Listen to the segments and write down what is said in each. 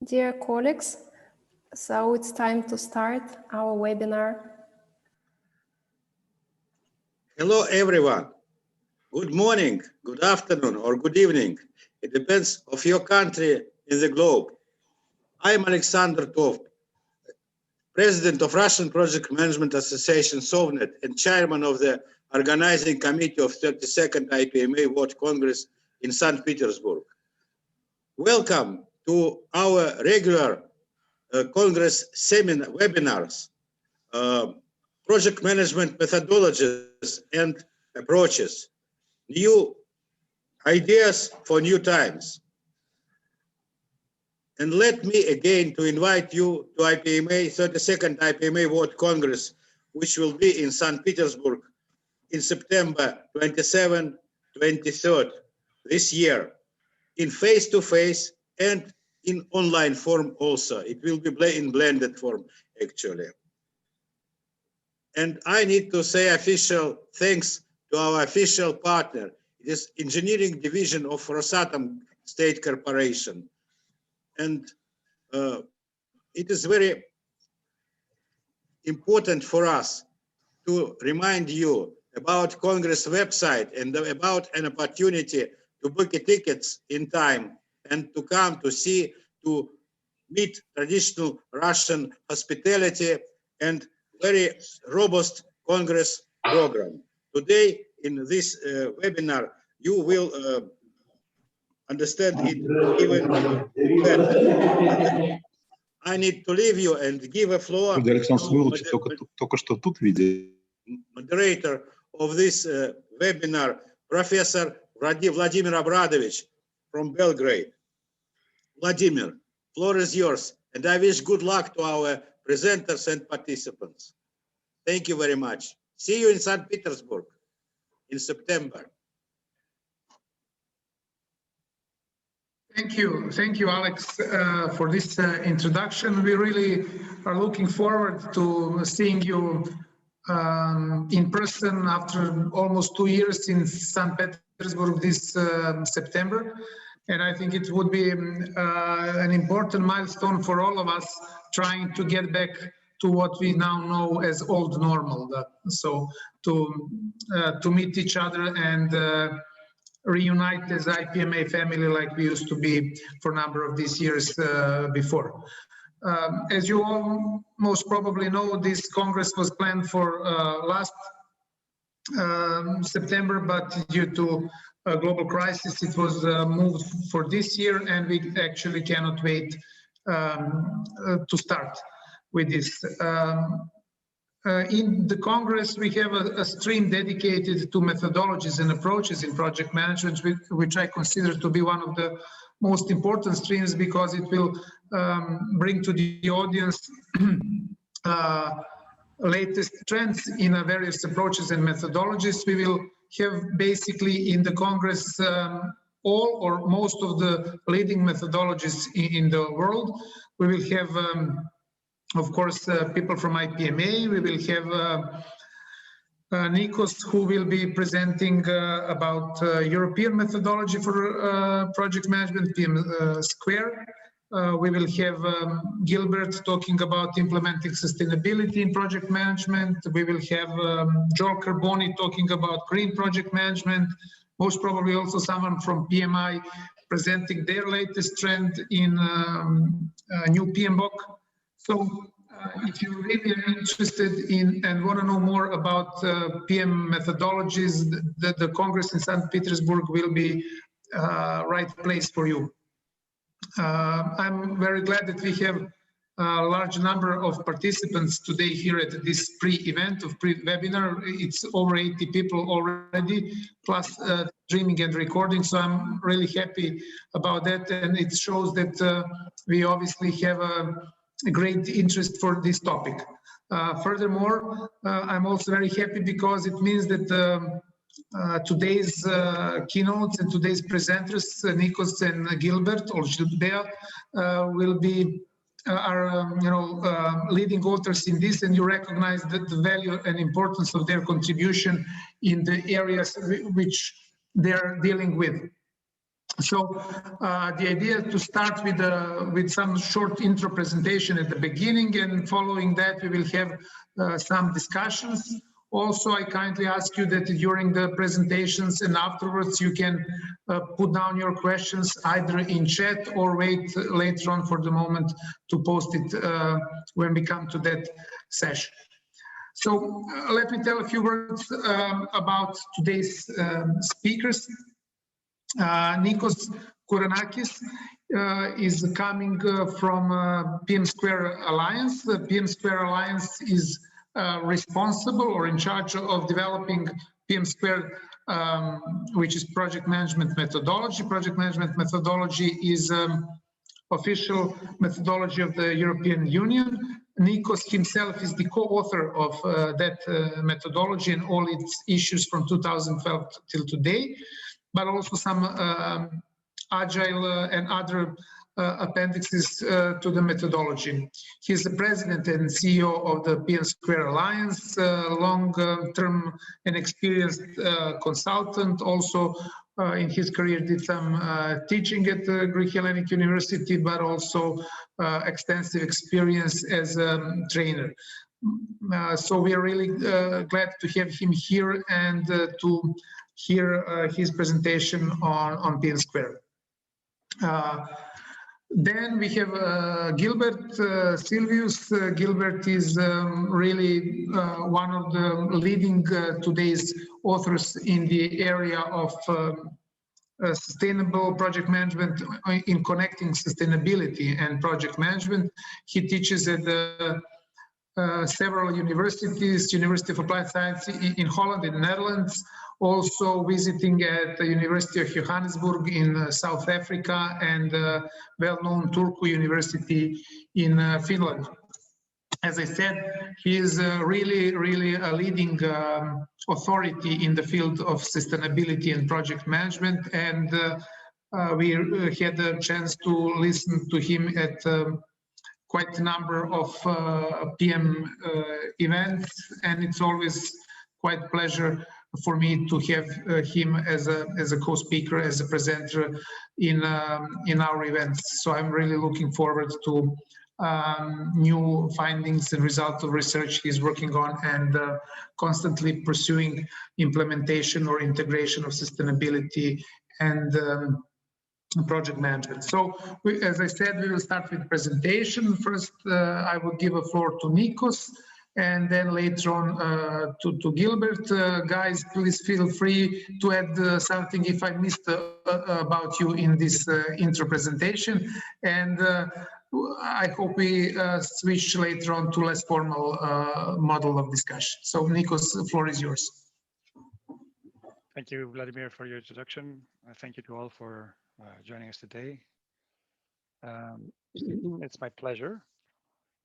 Dear colleagues, so it's time to start our webinar. Hello, everyone. Good morning, good afternoon, or good evening. It depends of your country in the globe. I am Alexander Tov, President of Russian Project Management Association, Sovnet, and Chairman of the Organizing Committee of 32nd IPMA World Congress in St. Petersburg. Welcome to our regular Congress seminar webinars, project management methodologies and approaches, new ideas for new times. And let me again to invite you to IPMA, 32nd IPMA World Congress, which will be in St. Petersburg in September 27, 23rd this year, in face-to-face and in online form also. It will be in blended form, actually. And I need to say official thanks to our official partner. It is Engineering Division of Rosatom State Corporation. And it is very important for us to remind you about Congress website and about an opportunity to book tickets in time and to come to see, to meet traditional Russian hospitality and very robust Congress program. Today, in this webinar, you will understand it even better. I need to leave you and give a floor to moderator of this webinar, Professor Vladimir Abradovich from Belgrade. Vladimir, floor is yours, and I wish good luck to our presenters and participants. Thank you very much. See you in St. Petersburg in September. Thank you, Alex, for this introduction. We really are looking forward to seeing you in person after almost 2 years in St. Petersburg this September. And I think it would be an important milestone for all of us trying to get back to what we now know as old normal. So to meet each other and reunite as IPMA family like we used to be for a number of these years before. As you all most probably know, this Congress was planned for last September, but due to a global crisis, it was moved for this year, and we actually cannot wait to start with this. In the Congress, we have a stream dedicated to methodologies and approaches in project management, which I consider to be one of the most important streams because it will bring to the audience latest trends in various approaches and methodologies. We will have basically in the Congress all or most of the leading methodologies in the world. We will have of course, people from IPMA. We will have Nicos, who will be presenting about European methodology for project management, PfM². We will have Gilbert talking about implementing sustainability in project management. We will have Joel Carboni talking about green project management. Most probably also someone from PMI presenting their latest trend in new PMBOK. So if you really are interested in and want to know more about PM methodologies, the Congress in St. Petersburg will be right place for you. I'm very glad that we have a large number of participants today here at this pre-event of pre-webinar. It's over 80 people already, plus streaming and recording. So I'm really happy about that. And it shows that we obviously have a great interest for this topic. Furthermore, I'm also very happy because it means that today's keynotes and today's presenters, Nicos and Gilbert or Gilbert, will be leading authors in this, and you recognize that the value and importance of their contribution in the areas which they're dealing with. So the idea is to start with some short intro presentation at the beginning, and following that we will have some discussions. Also, I kindly ask you that during the presentations and afterwards you can put down your questions either in chat or wait later on for the moment to post it when we come to that session. So let me tell a few words about today's speakers. Nicos Kourounakis is coming from PfM² Alliance. The PfM² Alliance is responsible or in charge of developing PfM², which is project management methodology. Project management methodology is official methodology of the European Union. Nicos himself is the co-author of that methodology and all its issues from 2012 till today, but also some Agile and other appendixes to the methodology. He's the president and CEO of the PfM² Alliance, long-term and experienced consultant. Also, in his career did some teaching at the Greek Hellenic University, but also extensive experience as a trainer. So we are really glad to have him here and to hear his presentation on PfM². Then we have Gilbert Silvius. Gilbert is really one of the leading today's authors in the area of sustainable project management in connecting sustainability and project management. He teaches at the several universities, University of Applied Science in Holland, in the Netherlands, also visiting at the University of Johannesburg in South Africa and well-known Turku University in Finland. As I said, he is really a leading authority in the field of sustainability and project management, and we had a chance to listen to him at quite a number of PM events, and it's always quite a pleasure for me to have him as a co-speaker, as a presenter in our events. So I'm really looking forward to new findings and results of research he's working on, and constantly pursuing implementation or integration of sustainability and project management. So, as I said, we will start with presentation. First, I will give a floor to Nicos, and then later on to Gilbert. Guys, please feel free to add something if I missed about you in this intro presentation. And I hope we switch later on to less formal model of discussion. So, Nicos, the floor is yours. Thank you, Vladimir, for your introduction. Thank you to all for joining us today. It's my pleasure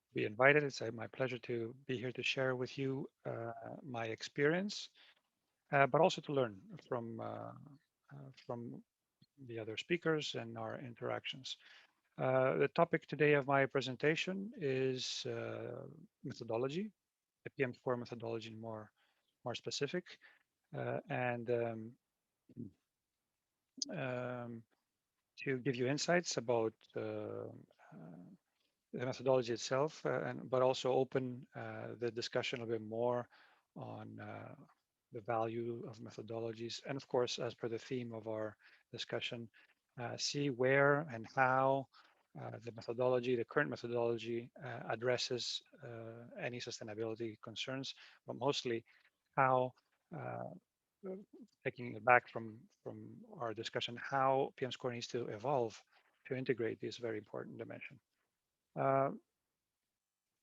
to be invited. It's my pleasure to be here to share with you my experience, but also to learn from the other speakers and our interactions. The topic today of my presentation is methodology, the PfM² methodology more specific, and to give you insights about the methodology itself, but also open the discussion a bit more on the value of methodologies, and of course, as per the theme of our discussion, see where and how the methodology, the current methodology, addresses any sustainability concerns, but mostly how, taking it back from our discussion, how PfM² needs to evolve to integrate this very important dimension.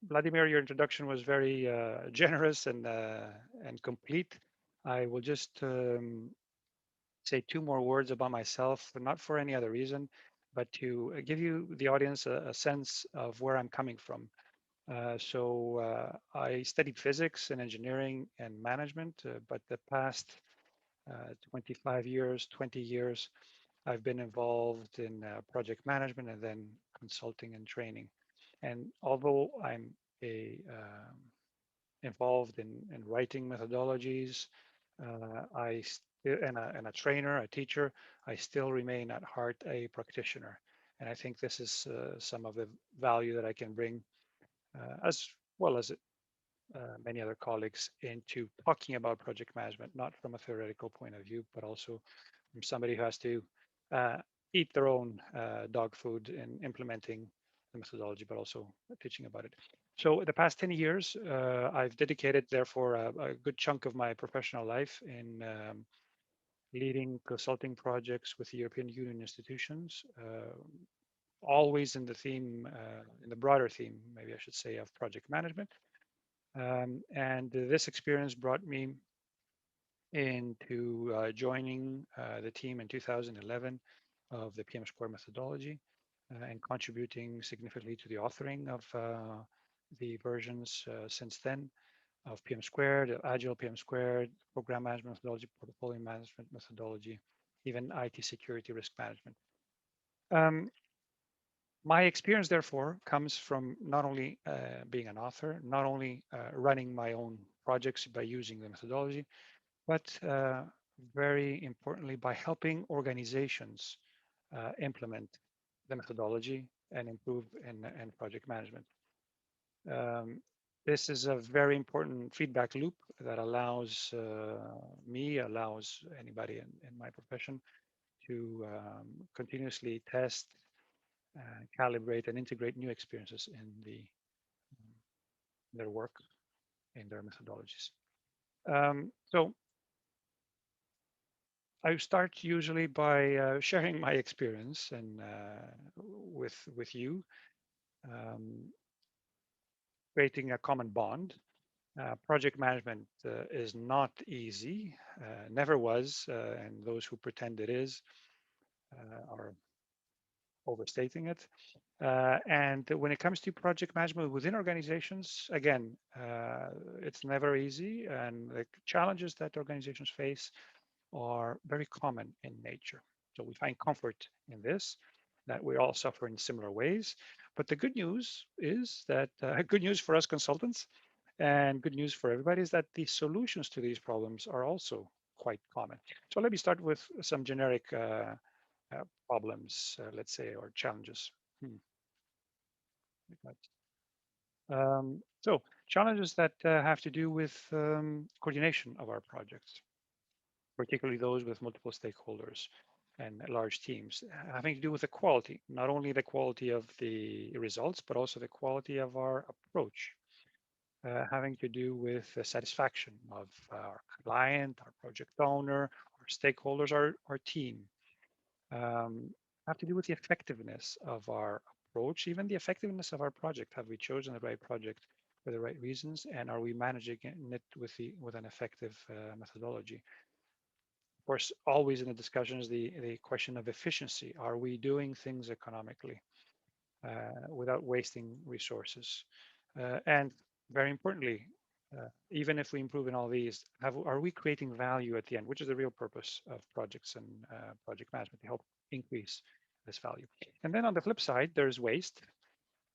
Vladimir, your introduction was very generous and complete. I will just say two more words about myself, not for any other reason, but to give you, the audience, a sense of where I'm coming from. So I studied physics and engineering and management, but the past 25 years, 20 years, I've been involved in project management and then consulting and training. And although I'm involved in writing methodologies, I and a trainer, a teacher, I still remain at heart a practitioner. And I think this is some of the value that I can bring, as well as many other colleagues, into talking about project management, not from a theoretical point of view, but also from somebody who has to eat their own dog food in implementing the methodology, but also teaching about it. So the past 10 years, I've dedicated, therefore, a good chunk of my professional life in leading consulting projects with European Union institutions, always in the theme, in the broader theme, maybe I should say, of project management. And this experience brought me into joining the team in 2011 of the PfM² methodology and contributing significantly to the authoring of the versions since then of PfM², Agile PfM², program management methodology, portfolio management methodology, even IT security risk management. My experience, therefore, comes from not only being an author, not only running my own projects by using the methodology, but very importantly, by helping organizations implement the methodology and improve in project management. This is a very important feedback loop that allows me, allows anybody in my profession to continuously test, calibrate, and integrate new experiences in their work, in their methodologies. So I start usually by sharing my experience and with you, creating a common bond. Project management is not easy, never was, and those who pretend it is are overstating it. And when it comes to project management within organizations, again, it's never easy, and the challenges that organizations face are very common in nature. So we find comfort in this, that we all suffer in similar ways. But the good news is that, good news for us consultants and good news for everybody, is that the solutions to these problems are also quite common. So let me start with some generic problems, let's say, or challenges. So challenges that have to do with coordination of our projects, particularly those with multiple stakeholders and large teams, having to do with the quality, not only the quality of the results, but also the quality of our approach, having to do with the satisfaction of our client, our project owner, our stakeholders, our team, have to do with the effectiveness of our approach, even the effectiveness of our project. Have we chosen the right project for the right reasons, and are we managing it with an effective methodology? Of course, always in the discussion is the question of efficiency. Are we doing things economically without wasting resources? And very importantly, even if we improve in all these, are we creating value at the end, which is the real purpose of projects and project management, to help increase this value. And then on the flip side, there's waste.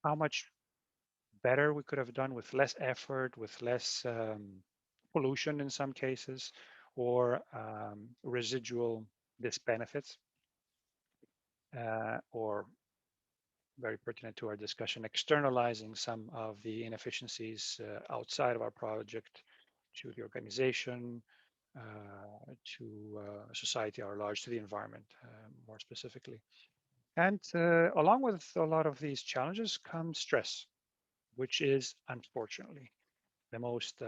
How much better we could have done with less effort, with less pollution in some cases, or residual disbenefits, or very pertinent to our discussion, externalizing some of the inefficiencies outside of our project to the organization, to society at large, to the environment more specifically. And along with a lot of these challenges comes stress, which is unfortunately the most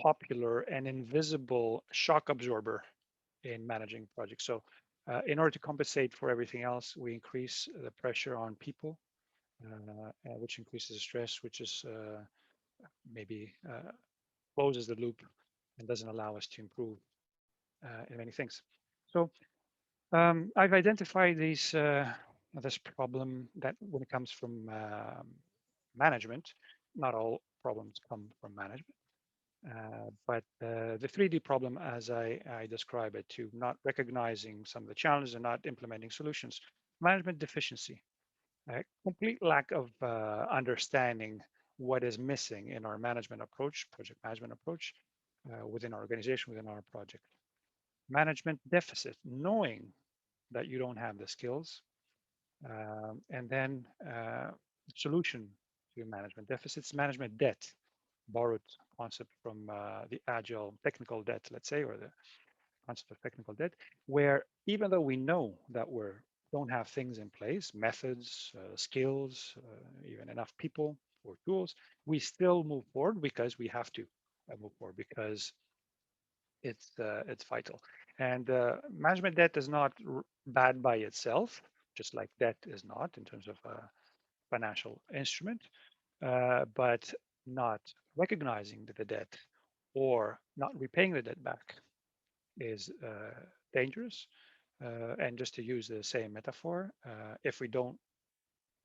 popular and invisible shock absorber in managing projects. So in order to compensate for everything else, we increase the pressure on people, which increases the stress, which is maybe closes the loop and doesn't allow us to improve in many things. So I've identified this problem that when it comes from management, not all problems come from management, but the 3D problem, as I describe it, to not recognizing some of the challenges and not implementing solutions, management deficiency, complete lack of understanding what is missing in our management approach, project management approach, within our organization, within our project. management deficit, knowing that you don't have the skills, and then solution to management deficits, management debt, borrowed concept from the Agile technical debt, let's say, or the concept of technical debt, where even though we know that we don't have things in place, methods, skills, even enough people or tools, we still move forward because we have to move forward because it's vital. And management debt is not bad by itself, just like debt is not in terms of a financial instrument, but not recognizing the debt or not repaying the debt back is dangerous. And just to use the same metaphor, if we don't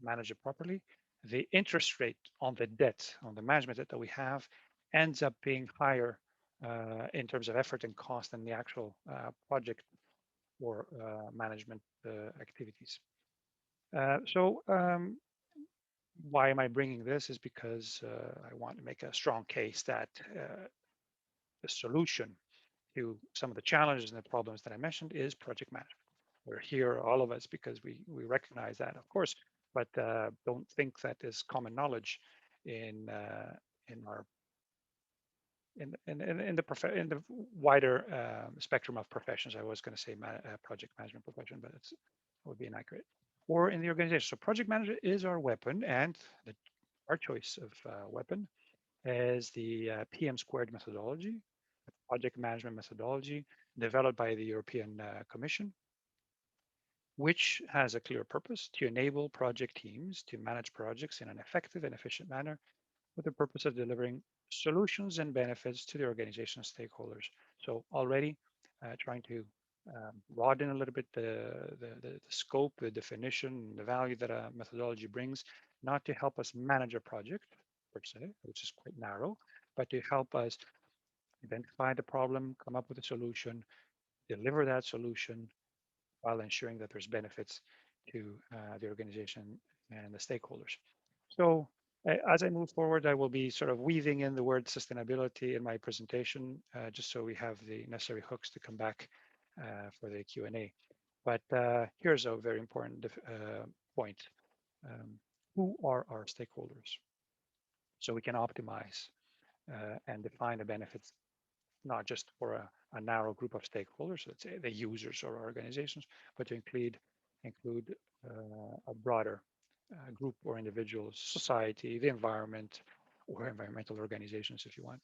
manage it properly, the interest rate on the debt, on the management debt that we have, ends up being higher in terms of effort and cost than the actual project or management activities. Why am I bringing this? Is because I want to make a strong case that the solution to some of the challenges and the problems that I mentioned is project management. We're here, all of us, because we recognize that, of course, but don't think that is common knowledge in our in the wider spectrum of professions. I was going to say project management profession, but it would be inaccurate. Or in the organization. So project manager is our weapon, and our choice of weapon is the PfM² methodology, project management methodology developed by the European Commission, which has a clear purpose to enable project teams to manage projects in an effective and efficient manner with the purpose of delivering solutions and benefits to the organization stakeholders. So already trying to broaden a little bit the scope, the definition, the value that a methodology brings, not to help us manage a project per se, which is quite narrow, but to help us identify the problem, come up with a solution, deliver that solution while ensuring that there's benefits to the organization and the stakeholders. So as I move forward, I will be sort of weaving in the word sustainability in my presentation, just so we have the necessary hooks to come back for the Q&A. But here's a very important point. Who are our stakeholders? So we can optimize and define the benefits, not just for a narrow group of stakeholders, let's say the users or organizations, but to include a broader group or individuals, society, the environment, or environmental organizations, if you want,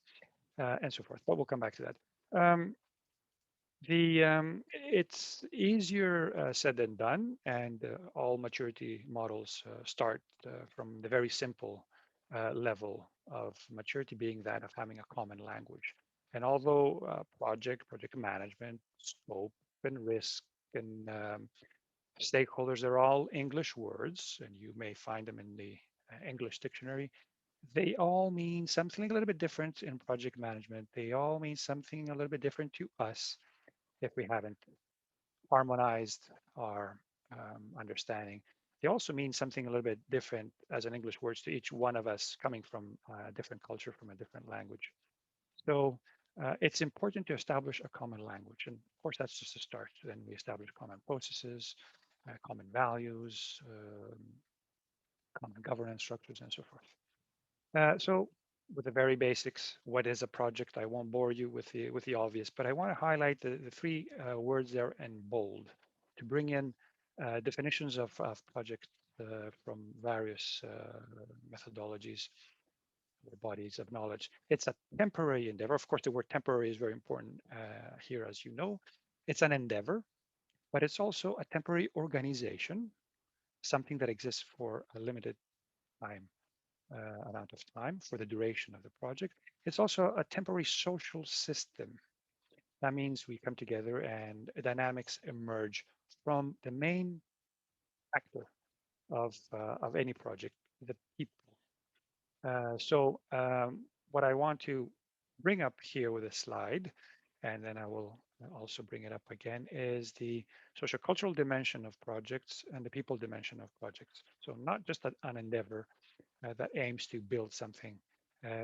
and so forth. But we'll come back to that. It's easier said than done, and all maturity models start from the very simple level of maturity, being that of having a common language. And although project management, scope, and risk, and stakeholders, they're all English words, and you may find them in the English dictionary, they all mean something a little bit different in project management. They all mean something a little bit different to us if we haven't harmonized our understanding. They also mean something a little bit different as an English words to each one of us coming from a different culture, from a different language. So it's important to establish a common language. And of course, that's just a start. Then we establish common processes, common values, common governance structures, and so forth. So with the very basics, what is a project? I won't bore you with the obvious, but I want to highlight the three words there in bold to bring in definitions of project from various methodologies or bodies of knowledge. It's a temporary endeavor. Of course, the word temporary is very important here, as you know. It's an endeavor, but it's also a temporary organization, something that exists for a limited time. Amount of time for the duration of the project. It's also a temporary social system. That means we come together and dynamics emerge from the main actor of any project, the people. What I want to bring up here with a slide, and then I will also bring it up again, is the sociocultural dimension of projects and the people dimension of projects. So not just an endeavor that aims to build something,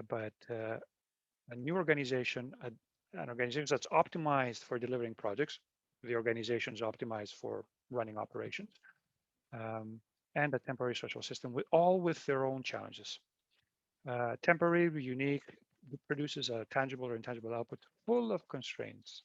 but a new organization, an organization that's optimized for delivering projects. The organization is optimized for running operations, and a temporary social system, all with their own challenges. Temporary, unique, produces a tangible or intangible output full of constraints.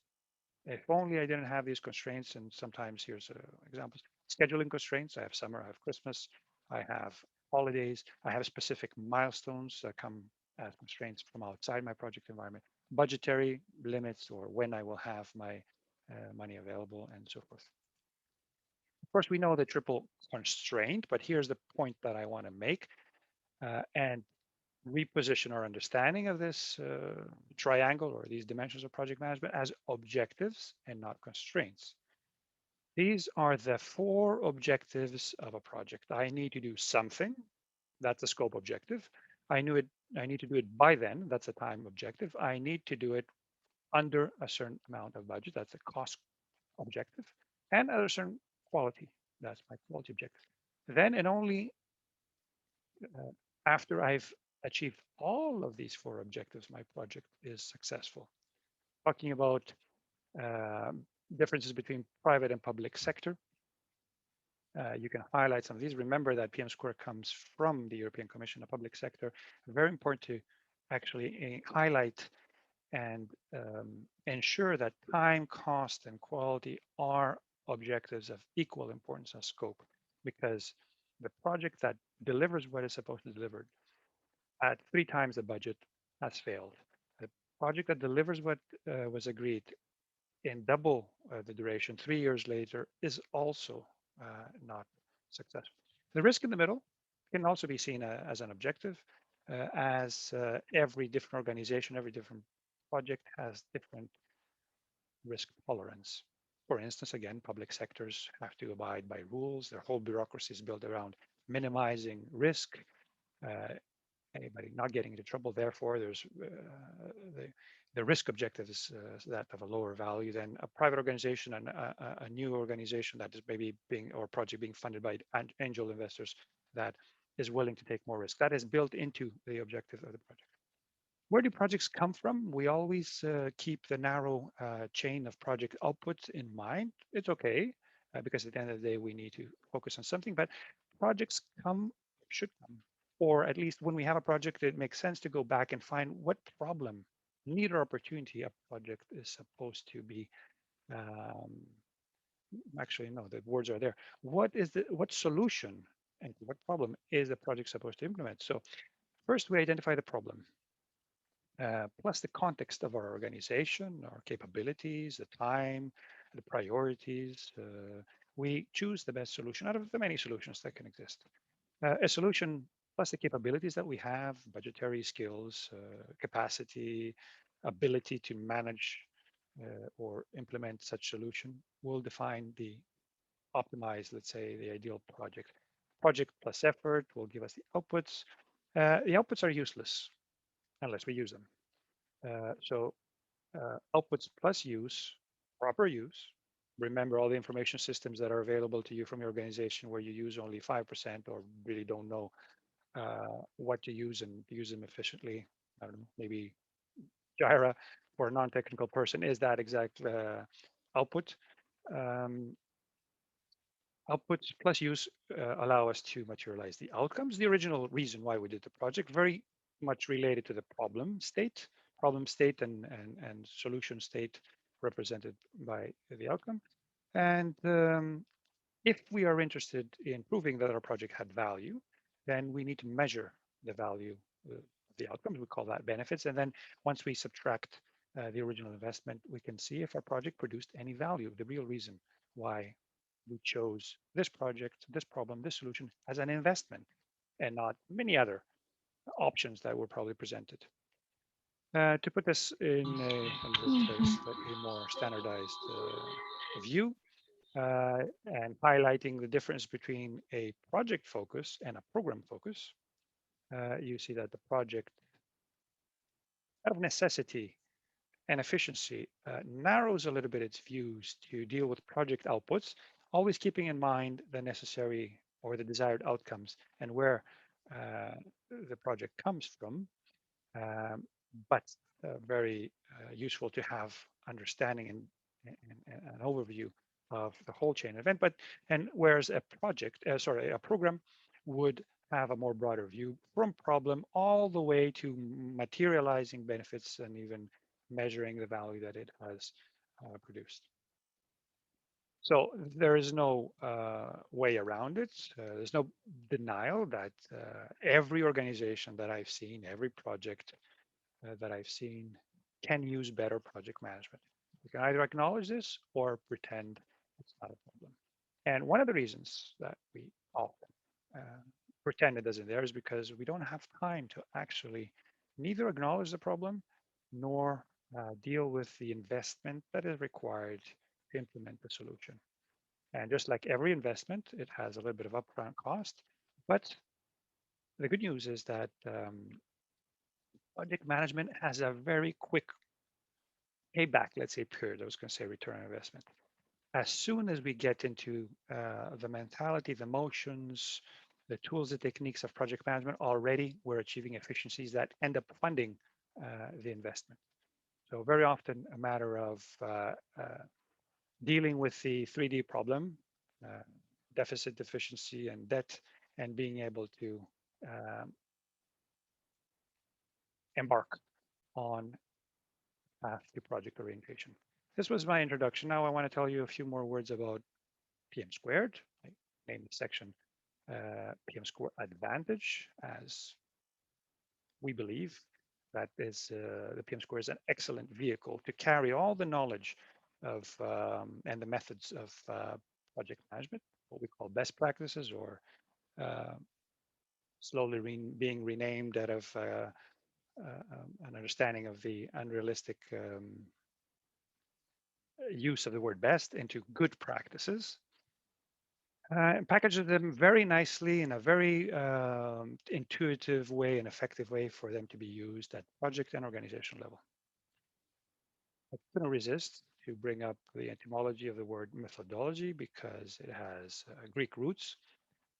If only I didn't have these constraints, and sometimes here's examples. Scheduling constraints, I have summer, I have Christmas, I have holidays, I have specific milestones that come as constraints from outside my project environment, budgetary limits, or when I will have my money available, and so forth. Of course, we know the triple constraint, but here's the point that I want to make, and reposition our understanding of this triangle or these dimensions of project management as objectives and not constraints. These are the 4 objectives of a project. I need to do something. That's a scope objective. I need to do it by then. That's a time objective. I need to do it under a certain amount of budget. That's a cost objective. And at a certain quality. That's my quality objective. Then and only after I've achieved all of these 4 objectives, my project is successful. Talking about differences between private and public sector. You can highlight some of these. Remember that PfM² comes from the European Commission, a public sector. Very important to actually highlight and ensure that time, cost, and quality are objectives of equal importance as scope, because the project that delivers what it's supposed to deliver at 3 times the budget has failed. The project that delivers what was agreed in double the duration 3 years later is also not successful. The risk in the middle can also be seen as an objective, as every different organization, every different project has different risk tolerance. For instance, again, public sectors have to abide by rules. Their whole bureaucracy is built around minimizing risk, anybody not getting into trouble. Therefore, there's the risk objective is that of a lower value than a private organization and a new organization that is maybe being, or project being funded by angel investors that is willing to take more risk. That is built into the objective of the project. Where do projects come from? We always keep the narrow chain of project outputs in mind. It's okay, because at the end of the day, we need to focus on something, but projects should come, or at least when we have a project, it makes sense to go back and find what problem, need, or opportunity a project is supposed to be. Actually, no, the words are there. What solution and what problem is the project supposed to implement? So first we identify the problem, plus the context of our organization, our capabilities, the time, the priorities. We choose the best solution out of the many solutions that can exist. A solution plus the capabilities that we have, budgetary skills, capacity, ability to manage or implement such solution will define the optimized, let's say, the ideal project. Project plus effort will give us the outputs. The outputs are useless unless we use them. So outputs plus use, proper use. Remember all the information systems that are available to you from your organization where you use only 5% or really don't know what to use and use them efficiently. I don't know, maybe Jira for a non-technical person is that exact output. Outputs plus use allow us to materialize the outcomes. The original reason why we did the project, very much related to the problem state and solution state represented by the outcome. And if we are interested in proving that our project had value, then we need to measure the value of the outcomes. We call that benefits. And then once we subtract the original investment, we can see if our project produced any value, the real reason why we chose this project, this problem, this solution as an investment and not many other options that were probably presented. To put this in a slightly more standardized view, and highlighting the difference between a project focus and a program focus, you see that the project, out of necessity and efficiency, narrows a little bit its views to deal with project outputs, always keeping in mind the necessary or the desired outcomes and where the project comes from. But very useful to have understanding and an overview of the whole chain event. And whereas a program would have a more broader view from problem all the way to materializing benefits and even measuring the value that it has produced. So there is no way around it. There's no denial that every organization that I've seen, every project that I've seen can use better project management. We can either acknowledge this or pretend it's not a problem. And one of the reasons that we often pretend it isn't there is because we don't have time to actually neither acknowledge the problem nor deal with the investment that is required to implement the solution. And just like every investment, it has a little bit of upfront cost. But the good news is that project management has a very quick payback, let's say, period. I was going to say return on investment. As soon as we get into the mentality, the motions, the tools, the techniques of project management, already we're achieving efficiencies that end up funding the investment. So very often a matter of dealing with the 3D problem, deficit, deficiency, and debt, and being able to embark on path to project orientation. This was my introduction. Now I want to tell you a few more words about PM². I named the section PM² Advantage, as we believe that is the PM² is an excellent vehicle to carry all the knowledge of and the methods of project management, what we call best practices, or slowly being renamed out of an understanding of the unrealistic use of the word best into good practices. And packages them very nicely in a very intuitive way and effective way for them to be used at project and organization level. I'm going to resist to bring up the etymology of the word methodology because it has Greek roots,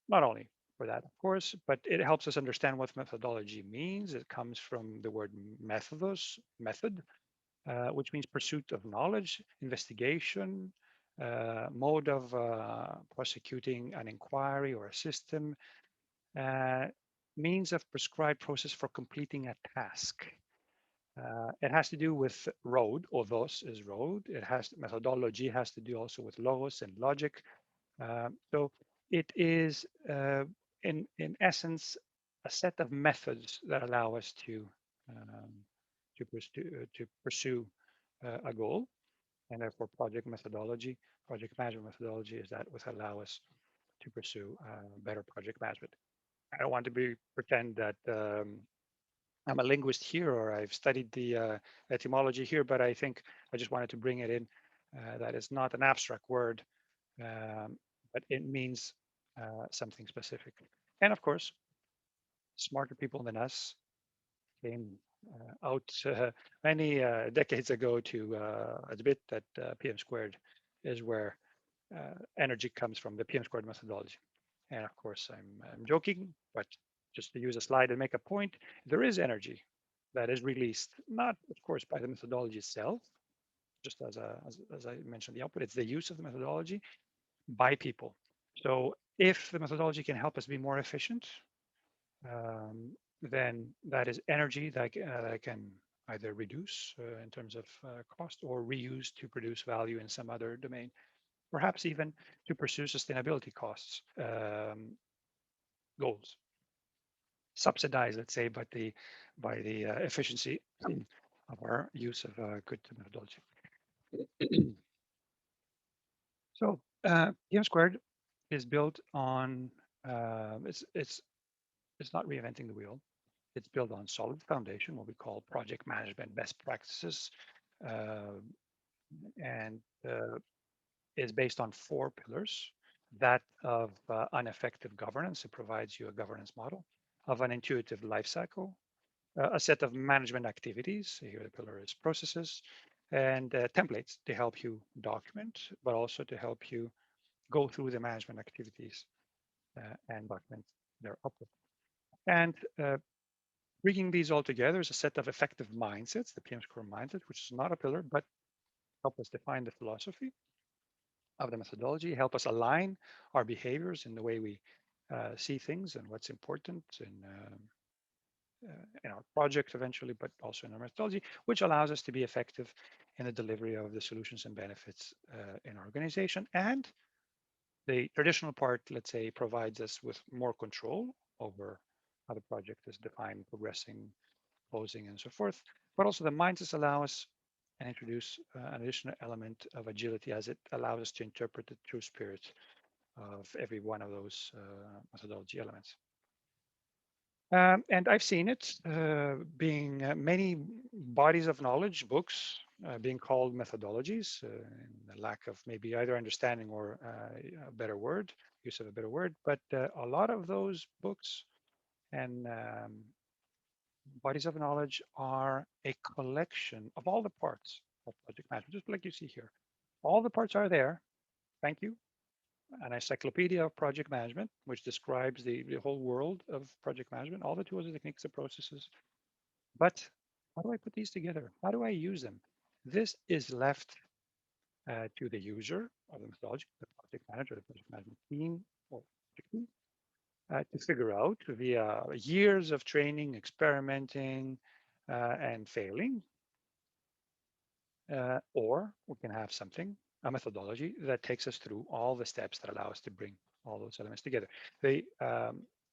not only for that, of course, but it helps us understand what methodology means. It comes from the word methodos, method, which means pursuit of knowledge, investigation, mode of prosecuting an inquiry or a system, means of prescribed process for completing a task. It has to do with road, odos is road. It has methodology has to do also with logos and logic. So it is, in essence, a set of methods that allow us to pursue a goal, and therefore project management methodology is that which allow us to pursue better project management. I don't want to pretend that I'm a linguist here or I've studied the etymology here, but I think I just wanted to bring it in. That is not an abstract word, but it means something specific. And of course, smarter people than us came out many decades ago to admit that PM² is where energy comes from, the PM² methodology. And of course, I'm joking, but just to use a slide and make a point, there is energy that is released, not of course by the methodology itself, just as I mentioned the output, it's the use of the methodology by people. So if the methodology can help us be more efficient, then that is energy that can either reduce in terms of cost or reuse to produce value in some other domain, perhaps even to pursue sustainability costs goals, subsidized, let's say, by the efficiency of our use of good methodology. So PM² is built on it's not reinventing the wheel. It's built on solid foundation, what we call project management best practices, and is based on 4 pillars. That of ineffective governance, it provides you a governance model, of an intuitive life cycle, a set of management activities, here the pillar is processes, and templates to help you document, but also to help you go through the management activities and document their output. And Bringing these all together is a set of effective mindsets, the PM² mindset, which is not a pillar, but help us define the philosophy of the methodology, help us align our behaviors in the way we see things and what's important in our project eventually, but also in our methodology, which allows us to be effective in the delivery of the solutions and benefits in our organization. And the traditional part, let's say, provides us with more control over how the project is defined, progressing, closing, and so forth. But also the mindsets allow us and introduce an additional element of agility as it allows us to interpret the true spirit of every one of those methodology elements. And I've seen it being many bodies of knowledge, books being called methodologies, in the lack of maybe either understanding or a better word, use of a better word. But a lot of those books and bodies of knowledge are a collection of all the parts of project management, just like you see here. All the parts are there. Thank you. An encyclopedia of project management, which describes the whole world of project management, all the tools and techniques and processes. But how do I put these together? How do I use them? This is left to the user of the methodology, the project manager, the project management team, or project team, to figure out via years of training, experimenting, and failing. Or we can have something, a methodology that takes us through all the steps that allow us to bring all those elements together. The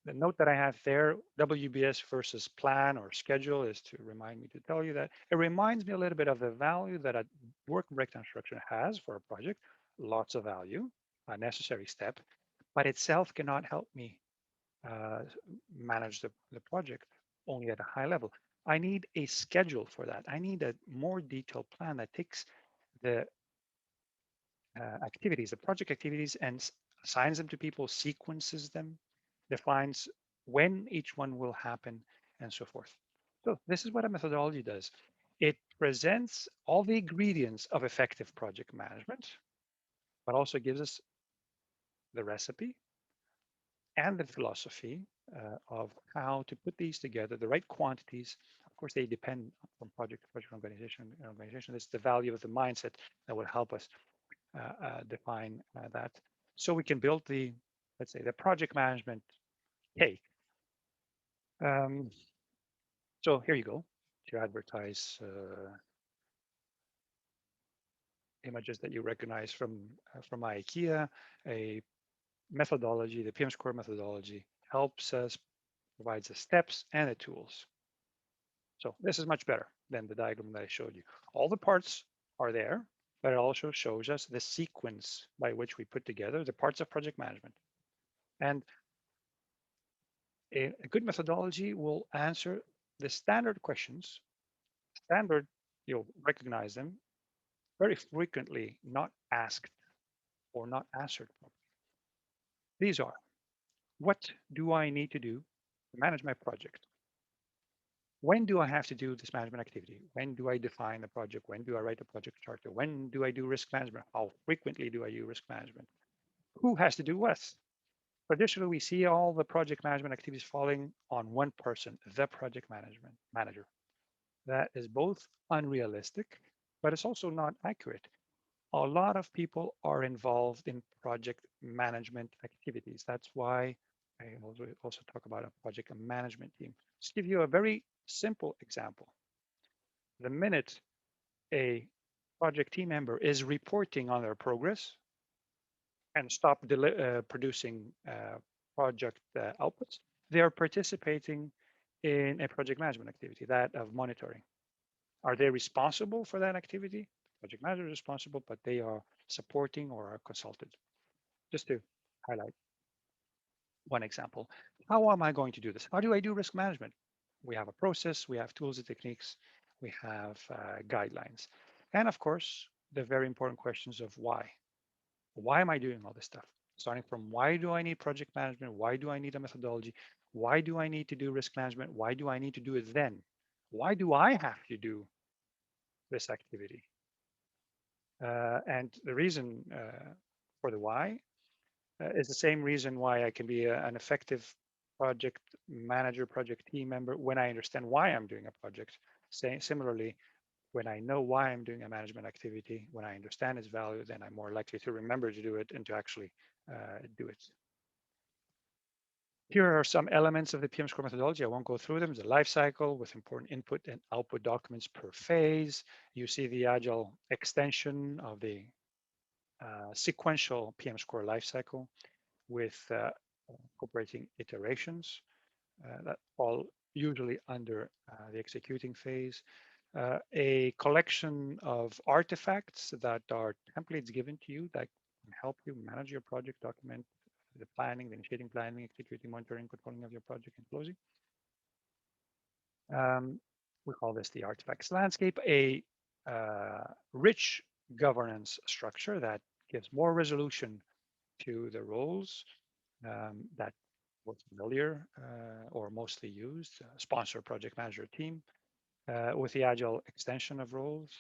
note that I have there, WBS versus plan or schedule, is to remind me to tell you that it reminds me a little bit of the value that a work breakdown structure has for a project. Lots of value, a necessary step, but itself cannot help me manage the project only at a high level. I need a schedule for that. I need a more detailed plan that takes the activities, the project activities, and assigns them to people, sequences them, defines when each one will happen, and so forth. So this is what a methodology does. It presents all the ingredients of effective project management, but also gives us the recipe and the philosophy of how to put these together, the right quantities. Of course, they depend from project to project, organization. It's the value of the mindset that will help us define that. So we can build the, let's say, the project management cake. So here you go to advertise images that you recognize from IKEA. A methodology, the PM² methodology, helps us, provides the steps and the tools. So this is much better than the diagram that I showed you. All the parts are there, but it also shows us the sequence by which we put together the parts of project management. And a good methodology will answer the standard questions. Standard, you'll recognize them, very frequently not asked or not answered. These are, what do I need to do to manage my project? When do I have to do this management activity? When do I define the project? When do I write the project charter? When do I do risk management? How frequently do I do risk management? Who has to do what? Traditionally, we see all the project management activities falling on one person, the project management manager. That is both unrealistic, but it's also not accurate. A lot of people are involved in project management activities. That's why I also talk about a project management team. Just give you a very simple example. The minute a project team member is reporting on their progress and stop producing project outputs, they are participating in a project management activity, that of monitoring. Are they responsible for that activity? Project manager is responsible, but they are supporting or are consulted. Just to highlight one example. How am I going to do this? How do I do risk management? We have a process, we have tools and techniques, we have guidelines. And of course, the very important questions of why. Why am I doing all this stuff? Starting from why do I need project management? Why do I need a methodology? Why do I need to do risk management? Why do I need to do it then? Why do I have to do this activity? And the reason for the why is the same reason why I can be an effective project manager, project team member when I understand why I'm doing a project. Similarly, when I know why I'm doing a management activity, when I understand its value, then I'm more likely to remember to do it and to actually do it. Here are some elements of the PM score methodology. I won't go through them. The life cycle with important input and output documents per phase. You see the Agile extension of the sequential PM score life cycle with incorporating iterations that fall usually under the executing phase. A collection of artifacts that are templates given to you that can help you manage your project, document the planning, the initiating planning, executing, monitoring, controlling of your project, and closing. We call this the artifacts landscape, a rich governance structure that gives more resolution to the roles that were familiar or mostly used, sponsor, project manager, team, with the Agile extension of roles.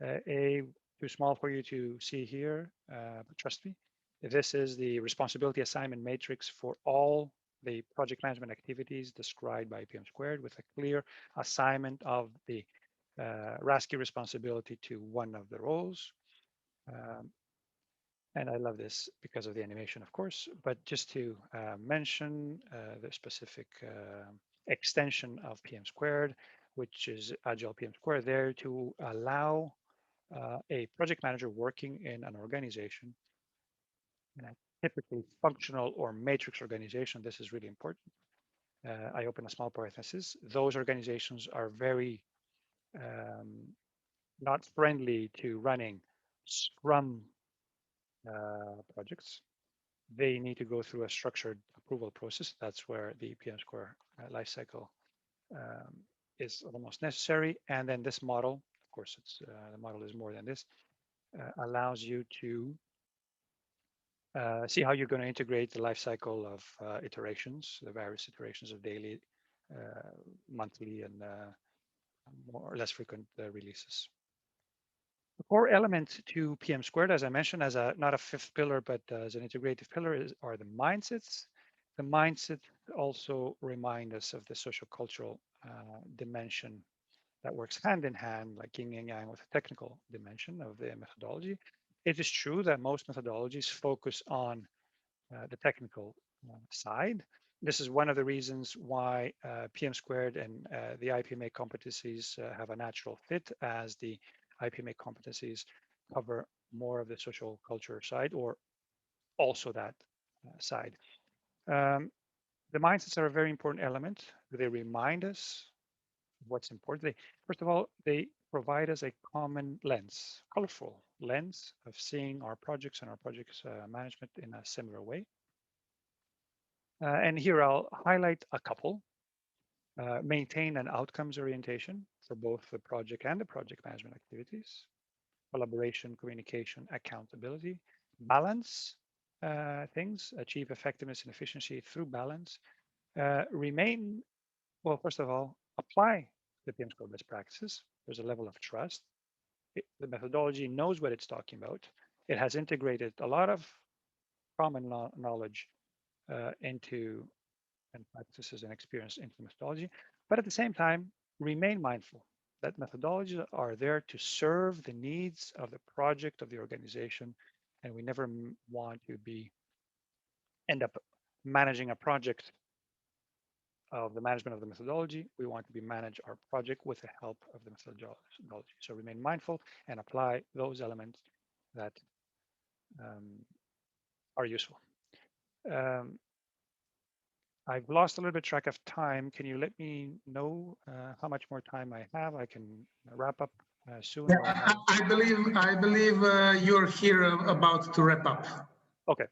Too small for you to see here, but trust me, this is the responsibility assignment matrix for all the project management activities described by IPM² with a clear assignment of the RASCI responsibility to one of the roles. And I love this because of the animation, of course, but just to mention the specific extension of PM², which is Agile PM² there to allow a project manager working in an organization, in a typically functional or matrix organization. This is really important. I open a small parenthesis. Those organizations are very not friendly to running Scrum projects. They need to go through a structured approval process. That's where the PM² lifecycle is almost necessary. And then this model, of course, the model is more than this, allows you to see how you're going to integrate the lifecycle of iterations, the various iterations of daily, monthly, and more or less frequent releases. The core element to PM², as I mentioned, as not a fifth pillar, but as an integrative pillar, are the mindsets. The mindset also remind us of the social cultural dimension that works hand in hand, like yin and yang, with the technical dimension of the methodology. It is true that most methodologies focus on the technical side. This is one of the reasons why PM² and the IPMA competencies have a natural fit, as the IPMA competencies cover more of the social culture side, or also that side. The mindsets are a very important element. They remind us what's important. First of all, they provide us a common lens, colorful lens of seeing our projects and our projects management in a similar way. And here I'll highlight a couple. Maintain an outcomes orientation for both the project and the project management activities. Collaboration, communication, accountability. Balance things, achieve effectiveness and efficiency through balance. Well, first of all, apply the PM² best practices. There's a level of trust. The methodology knows what it's talking about. It has integrated a lot of common knowledge into and practices and experience into methodology, but at the same time, remain mindful that methodologies are there to serve the needs of the project, of the organization, and we never want to end up managing a project of the management of the methodology. We want to manage our project with the help of the methodology. So remain mindful and apply those elements that are useful. I've lost a little bit track of time. Can you let me know how much more time I have? I can wrap up soon. Yeah, I believe you're here about to wrap up. Okay.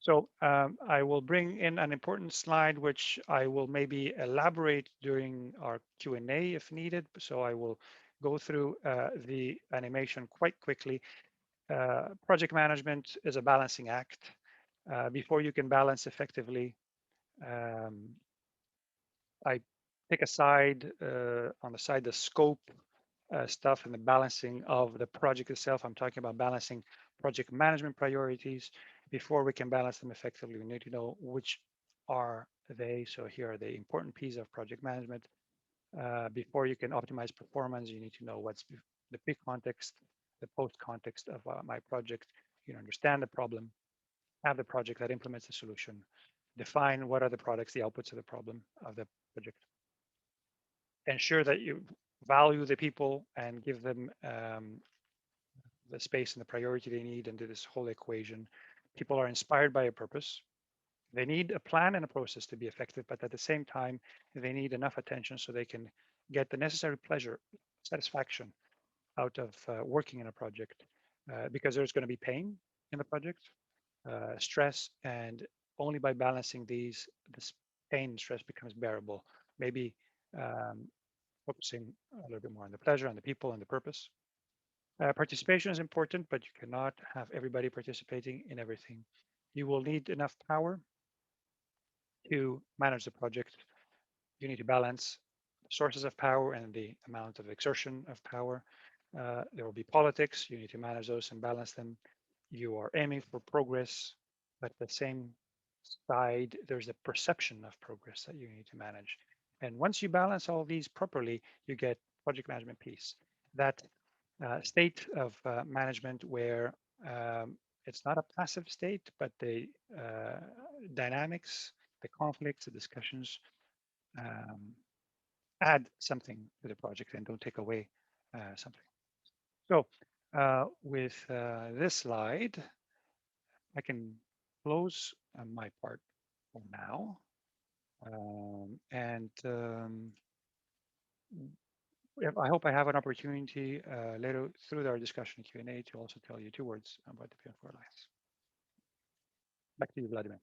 So I will bring in an important slide, which I will maybe elaborate during our Q&A if needed. So I will go through the animation quite quickly. Project management is a balancing act. Before you can balance effectively, I take aside on the side the scope stuff and the balancing of the project itself. I'm talking about balancing project management priorities. Before we can balance them effectively, we need to know which are So here are the important pieces of project management. Before you can optimize performance, you need to know what's the pre-context, the post-context of my project. You understand the problem, have the project that implements the solution, define what are the products, the outputs of the problem of the project. Ensure that you value the people and give them the space and the priority they need, and do this whole equation. People are inspired by a purpose. They need a plan and a process to be effective, but at the same time, they need enough attention so they can get the necessary pleasure, satisfaction out of working in a project, because there's going to be pain in the project, stress, and only by balancing these, this pain and stress becomes bearable. Maybe focusing a little bit more on the pleasure, on the people, and the purpose. Participation is important, but you cannot have everybody participating in everything. You will need enough power to manage the project. You need to balance the sources of power and the amount of exertion of power. There will be politics. You need to manage those and balance them. You are aiming for progress, but at the same side, there's a perception of progress that you need to manage. And once you balance all these properly, you get project management peace. That state of management where it's not a passive state, but the dynamics, the conflicts, the discussions add something to the project and don't take away something. So with this slide, I can close my part for now. I hope I have an opportunity later through our discussion Q&A to also tell you 2 words about the PfM² Alliance. Back to you, Vladimir.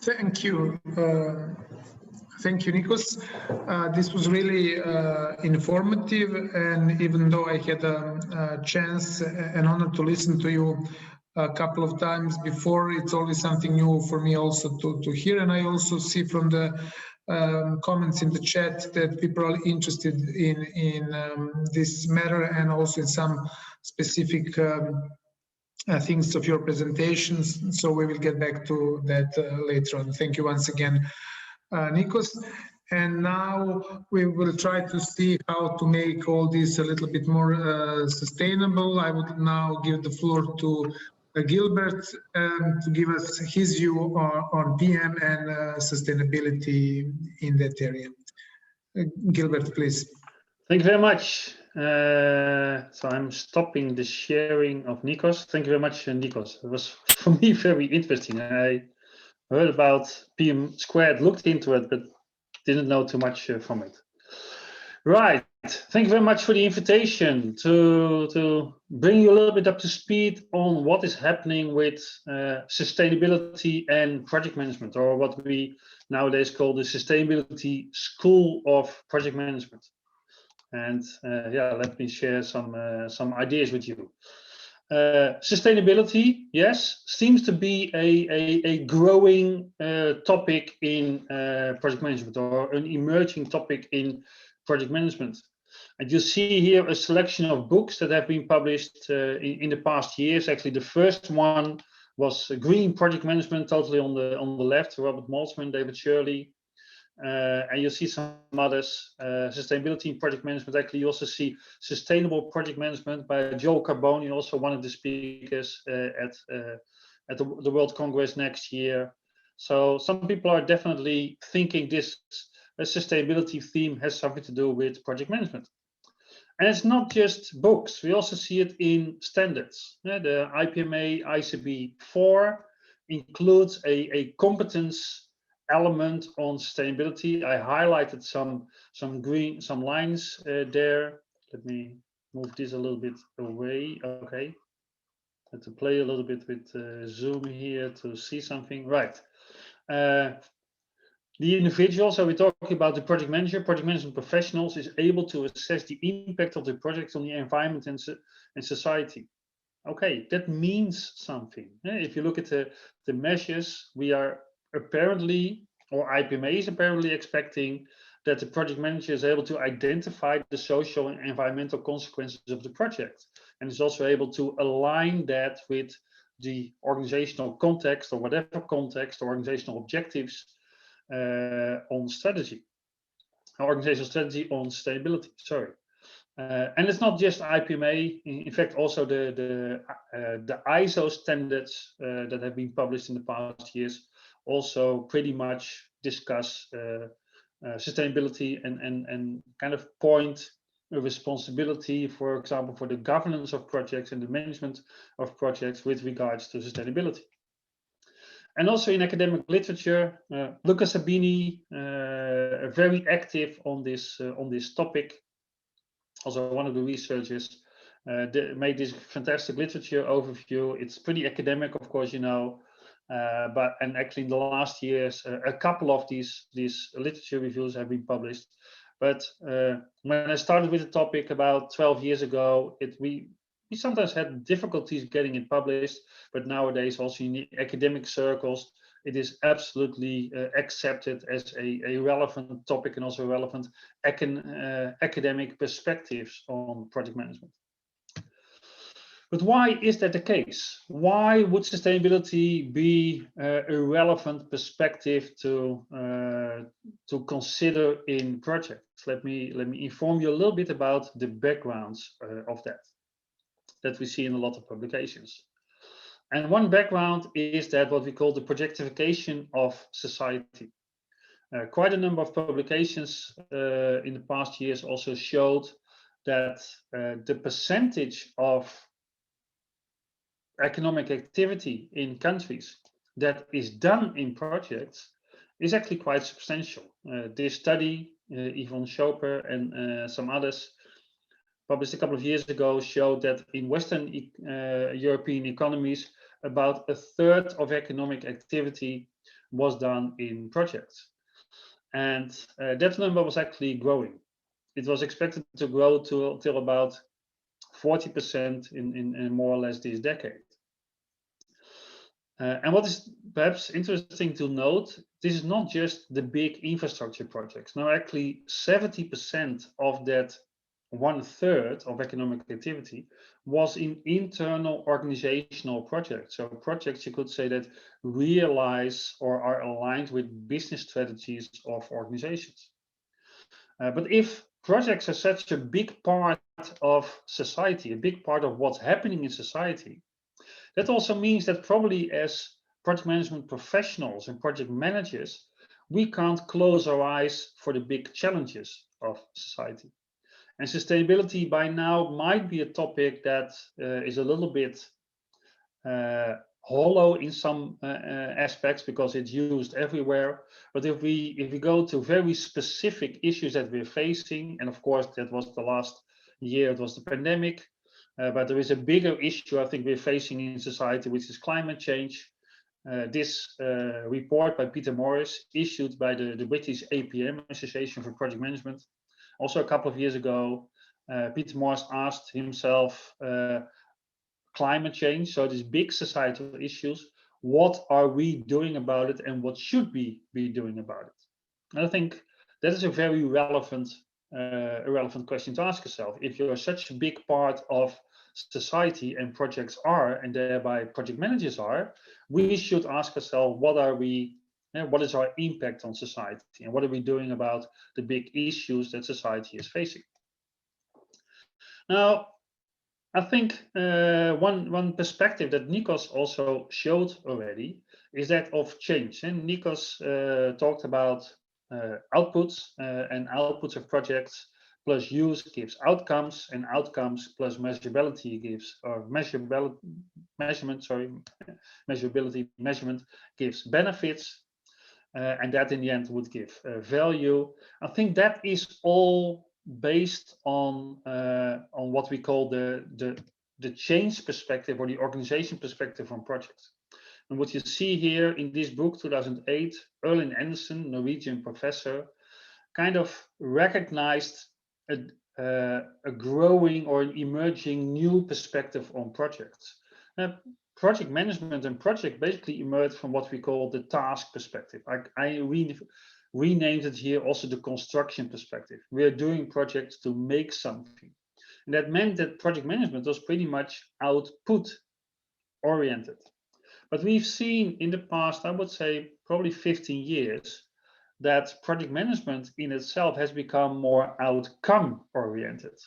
Thank you. Thank you, Nicos. This was really informative, and even though I had a chance and honor to listen to you a couple of times before, it's always something new for me also to hear. And I also see from the comments in the chat that people are interested in this matter, and also in some specific things of your presentations. So we will get back to that later on. Thank you once again, Nicos. And now we will try to see how to make all this a little bit more sustainable. I would now give the floor to Gilbert to give us his view on PM and sustainability in that area. Gilbert, please. Thank you very much. So I'm stopping the sharing of Nicos. Thank you very much, Nicos. It was for me very interesting. I heard about PM², looked into it, but didn't know too much from it. Right. Thank you very much for the invitation to bring you a little bit up to speed on what is happening with sustainability and project management, or what we nowadays call the Sustainability School of Project Management. And yeah, let me share some ideas with you. Sustainability, yes, seems to be a growing topic in project management, or an emerging topic in project management. And you see here a selection of books that have been published in the past years. Actually, the first one was Green Project Management, totally on the left, Robert Maltzman, David Shirley. And you see some others, sustainability in project management. Actually, you also see sustainable project management by Joel Carboni, also one of the speakers at the World Congress next year. So some people are definitely thinking this sustainability theme has something to do with project management. And it's not just books. We also see it in standards. The IPMA ICB-4 includes a competence element on sustainability. I highlighted some lines there. Let me move this a little bit away. Okay, I have to play a little bit with Zoom here to see something. Right. The individual, so we're talking about the project manager, project management professionals, is able to assess the impact of the project on the environment and society. Okay, that means something. If you look at the measures, we are apparently, or IPMA is apparently expecting that the project manager is able to identify the social and environmental consequences of the project, and is also able to align that with the organizational context, or whatever context or organizational objectives on strategy, organizational strategy on sustainability. Sorry. And it's not just IPMA. In fact, also the ISO standards that have been published in the past years also pretty much discuss sustainability and kind of point a responsibility, for example, for the governance of projects and the management of projects with regards to sustainability. And also in academic literature, Luca Sabini, very active on this topic. Also, one of the researchers made this fantastic literature overview. It's pretty academic, of course, you know, and actually in the last years, a couple of these literature reviews have been published. But when I started with the topic about 12 years ago, we sometimes had difficulties getting it published, but nowadays also in the academic circles, it is absolutely accepted as a relevant topic and also relevant academic perspectives on project management. But why is that the case? Why would sustainability be a relevant perspective to consider in projects? Let me inform you a little bit about the backgrounds of that we see in a lot of publications. And one background is that what we call the projectification of society. Quite a number of publications in the past years also showed that the percentage of economic activity in countries that is done in projects is actually quite substantial. This study, Yvonne Schoper and some others, published a couple of years ago, showed that in Western European economies, about a third of economic activity was done in projects. And that number was actually growing. It was expected to grow till about 40% in more or less this decade. And what is perhaps interesting to note, this is not just the big infrastructure projects. Now, actually 70% of that 1/3 of economic activity was in internal organizational projects. So projects, you could say, that realize or are aligned with business strategies of organizations. But if projects are such a big part of society, a big part of what's happening in society, that also means that probably as project management professionals and project managers, we can't close our eyes for the big challenges of society. And sustainability by now might be a topic that is a little bit hollow in some aspects because it's used everywhere. But if we go to very specific issues that we're facing, and of course that was the last year, it was the pandemic, but there is a bigger issue I think we're facing in society, which is climate change. This report by Peter Morris, issued by the British APM, Association for Project Management, also a couple of years ago, Peter Morris asked himself, climate change, so these big societal issues, what are we doing about it and what should we be doing about it? And I think that is a very relevant question to ask yourself. If you're such a big part of society and projects are, and thereby project managers are, we should ask ourselves, what is our impact on society and what are we doing about the big issues that society is facing? Now, I think one perspective that Nicos also showed already is that of change. And Nicos talked about outputs and outputs of projects plus use gives outcomes, and outcomes plus measurability gives, or measurement gives benefits. And that in the end would give value. I think that is all based on what we call the change perspective or the organization perspective on projects. And what you see here in this book, 2008, Erling Andersen, Norwegian professor, kind of recognized a growing or an emerging new perspective on projects. Project management and project basically emerged from what we call the task perspective. I renamed it here also the construction perspective. We are doing projects to make something. And that meant that project management was pretty much output oriented. But we've seen in the past, I would say probably 15 years, that project management in itself has become more outcome oriented.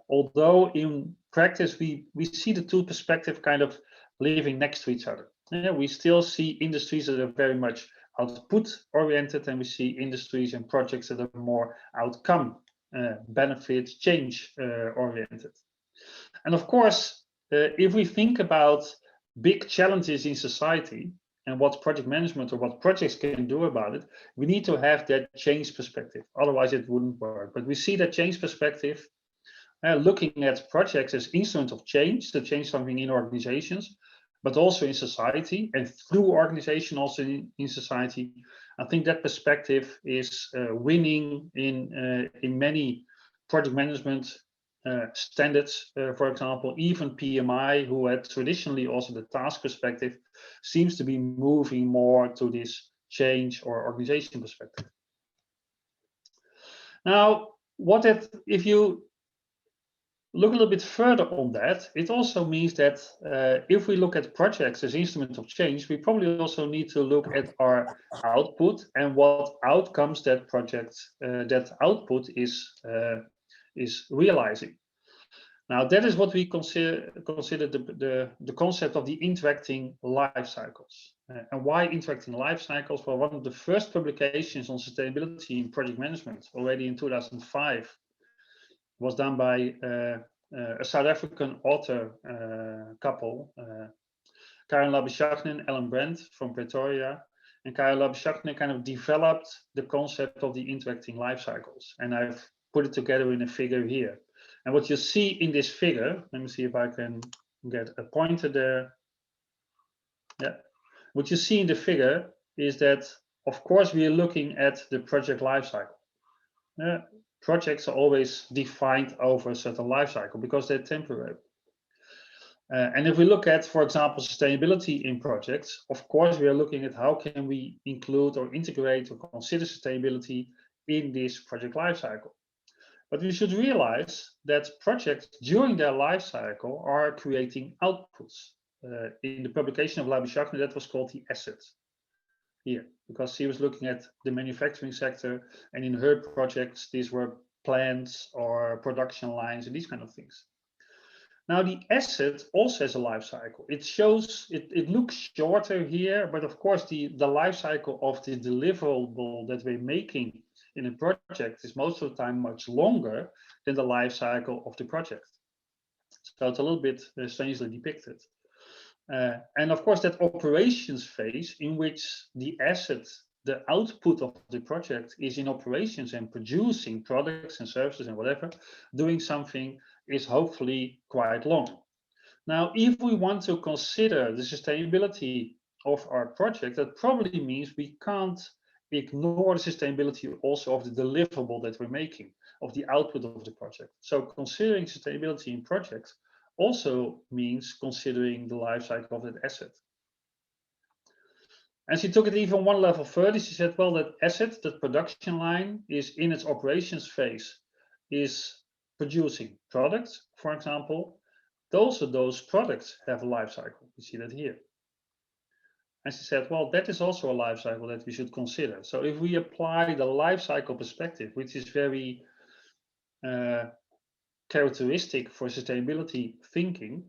Although in practice, we see the two perspectives kind of living next to each other. We still see industries that are very much output oriented, and we see industries and projects that are more outcome, benefit, change oriented. And of course, if we think about big challenges in society and what project management or what projects can do about it, we need to have that change perspective. Otherwise, it wouldn't work. But we see that change perspective looking at projects as instruments of change, to change something in organizations, but also in society and through organization, also in society. I think that perspective is winning in many project management standards. For example, even PMI, who had traditionally also the task perspective, seems to be moving more to this change or organization perspective. Now, if you look a little bit further on that, it also means that if we look at projects as instruments of change, we probably also need to look at our output and what outcomes that project, that output is realizing. Now, that is what we consider the concept of the interacting life cycles. And why interacting life cycles? Well, one of the first publications on sustainability in project management, already in 2005, was done by a South African author couple, Karen Labuschagne and Ellen Brandt from Pretoria. And Karen Labuschagne kind of developed the concept of the interacting life cycles. And I've put it together in a figure here. And what you see in this figure, let me see if I can get a pointer there. Yeah. What you see in the figure is that, of course, we are looking at the project life cycle. Projects are always defined over a certain life cycle because they're temporary. And if we look at, for example, sustainability in projects, of course, we are looking at how can we include or integrate or consider sustainability in this project life cycle. But we should realize that projects during their life cycle are creating outputs. In the publication of Labuschagne, that was called the asset here, because she was looking at the manufacturing sector, and in her projects, these were plants or production lines and these kind of things. Now, the asset also has a life cycle. It shows, it looks shorter here, but of course, the life cycle of the deliverable that we're making in a project is most of the time much longer than the life cycle of the project. So it's a little bit strangely depicted. And of course, that operations phase in which the asset, the output of the project is in operations and producing products and services and whatever, doing something is hopefully quite long. Now, if we want to consider the sustainability of our project, that probably means we can't ignore the sustainability also of the deliverable that we're making, of the output of the project. So considering sustainability in projects also means considering the life cycle of that asset. And she took it even one level further. She said, well, that asset, that production line is in its operations phase, is producing products, for example. Those products have a life cycle. You see that here. And she said, well, that is also a life cycle that we should consider. So if we apply the life cycle perspective, which is very characteristic for sustainability thinking,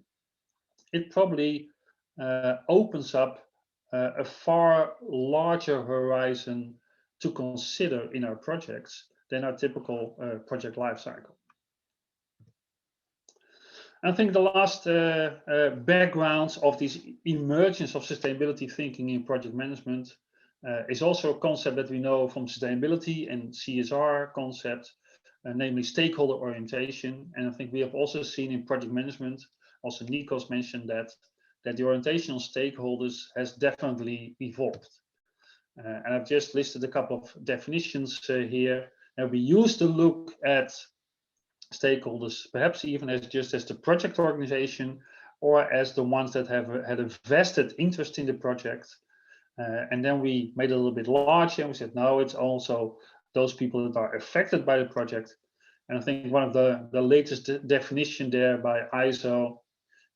it probably opens up a far larger horizon to consider in our projects than our typical project life cycle. I think the last backgrounds of this emergence of sustainability thinking in project management is also a concept that we know from sustainability and CSR concepts, namely stakeholder orientation. And I think we have also seen in project management, also Nicos mentioned that the orientation on stakeholders has definitely evolved. And I've just listed a couple of definitions here. And we used to look at stakeholders, perhaps even as just as the project organization or as the ones that have had a vested interest in the project. And then we made it a little bit larger and we said, no, it's also those people that are affected by the project. And I think one of the latest definition there by ISO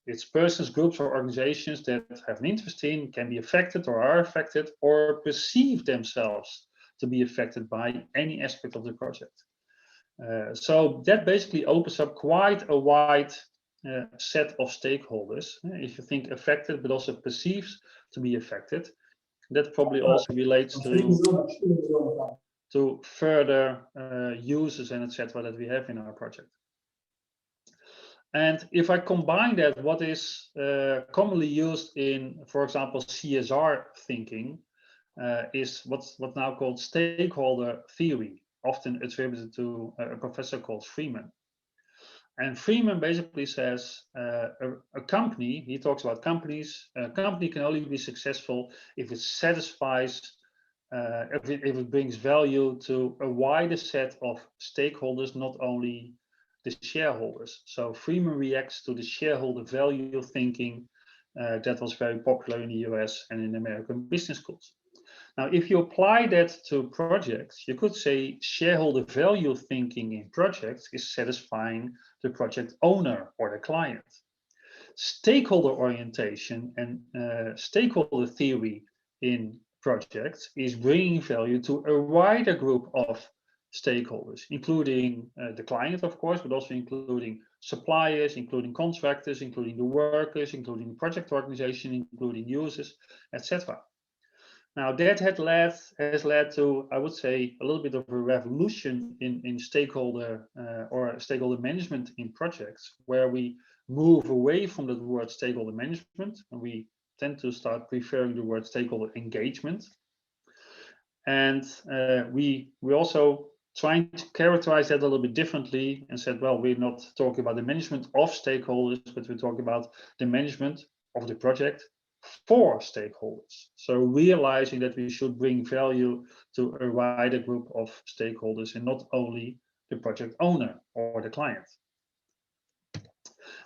It's persons, groups, or organizations that have an interest in, can be affected or are affected, or perceive themselves to be affected by any aspect of the project. So that basically opens up quite a wide set of stakeholders. If you think affected, but also perceives to be affected, that probably also relates to further uses and etc. that we have in our project. And if I combine that, what is commonly used in, for example, CSR thinking, is what's now called stakeholder theory, often attributed to a professor called Freeman. And Freeman basically says a company, he talks about companies, a company can only be successful if it satisfies, if it brings value to a wider set of stakeholders, not only the shareholders. So Freeman reacts to the shareholder value thinking that was very popular in the US and in American business schools. Now, if you apply that to projects, you could say shareholder value thinking in projects is satisfying the project owner or the client. Stakeholder orientation and stakeholder theory in projects is bringing value to a wider group of stakeholders, including the client, of course, but also including suppliers, including contractors, including the workers, including the project organization, including users, etc. Now that has led to, I would say, a little bit of a revolution in stakeholder or stakeholder management in projects, where we move away from the word stakeholder management and we tend to start preferring the word stakeholder engagement. And we also trying to characterize that a little bit differently and said, well, we're not talking about the management of stakeholders, but we're talking about the management of the project for stakeholders. So realizing that we should bring value to a wider group of stakeholders and not only the project owner or the client.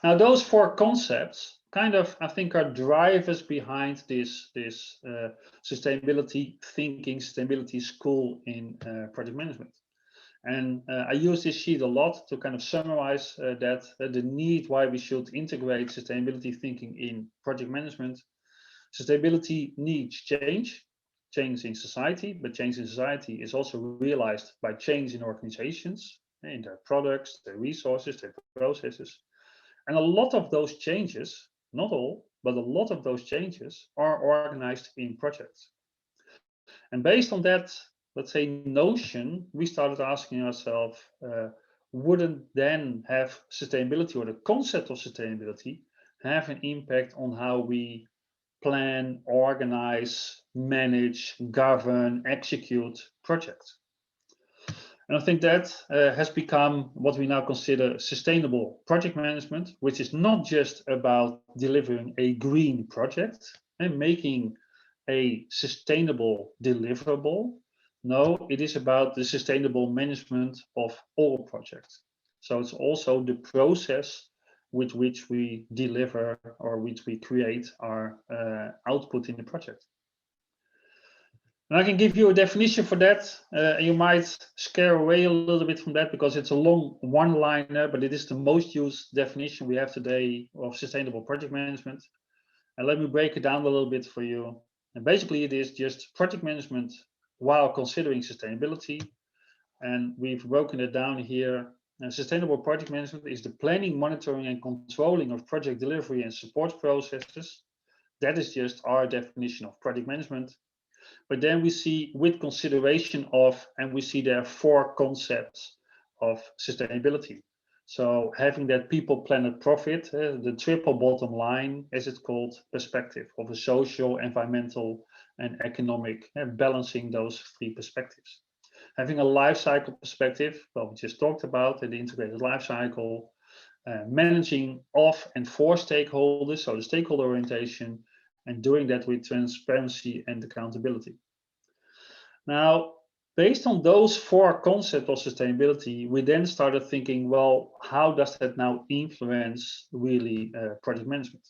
Now, those four concepts kind of, I think, are drivers behind this sustainability thinking, sustainability school in project management. And I use this sheet a lot to kind of summarize the need why we should integrate sustainability thinking in project management. Sustainability needs change in society, but change in society is also realized by change in organizations, in their products, their resources, their processes. And a lot of those changes, not all, but a lot of those changes are organized in projects. And based on that, let's say, notion, we started asking ourselves, wouldn't then have sustainability or the concept of sustainability have an impact on how we plan, organize, manage, govern, execute projects? And I think that has become what we now consider sustainable project management, which is not just about delivering a green project and making a sustainable deliverable. No, it is about the sustainable management of all projects. So it's also the process with which we deliver or which we create our output in the project. And I can give you a definition for that. You might scare away a little bit from that because it's a long one-liner, but it is the most used definition we have today of sustainable project management. And let me break it down a little bit for you. And basically, it is just project management while considering sustainability. And we've broken it down here. Sustainable project management is the planning, monitoring, and controlling of project delivery and support processes. That is just our definition of project management. But then we see with consideration of, and we see there are four concepts of sustainability. So having that people, planet, profit, the triple bottom line, as it's called, perspective of a social, environmental, and economic, balancing those three perspectives. Having a life cycle perspective, well, we just talked about the integrated life cycle, managing of and for stakeholders, so the stakeholder orientation, and doing that with transparency and accountability. Now, based on those four concepts of sustainability, we then started thinking, well, how does that now influence really project management?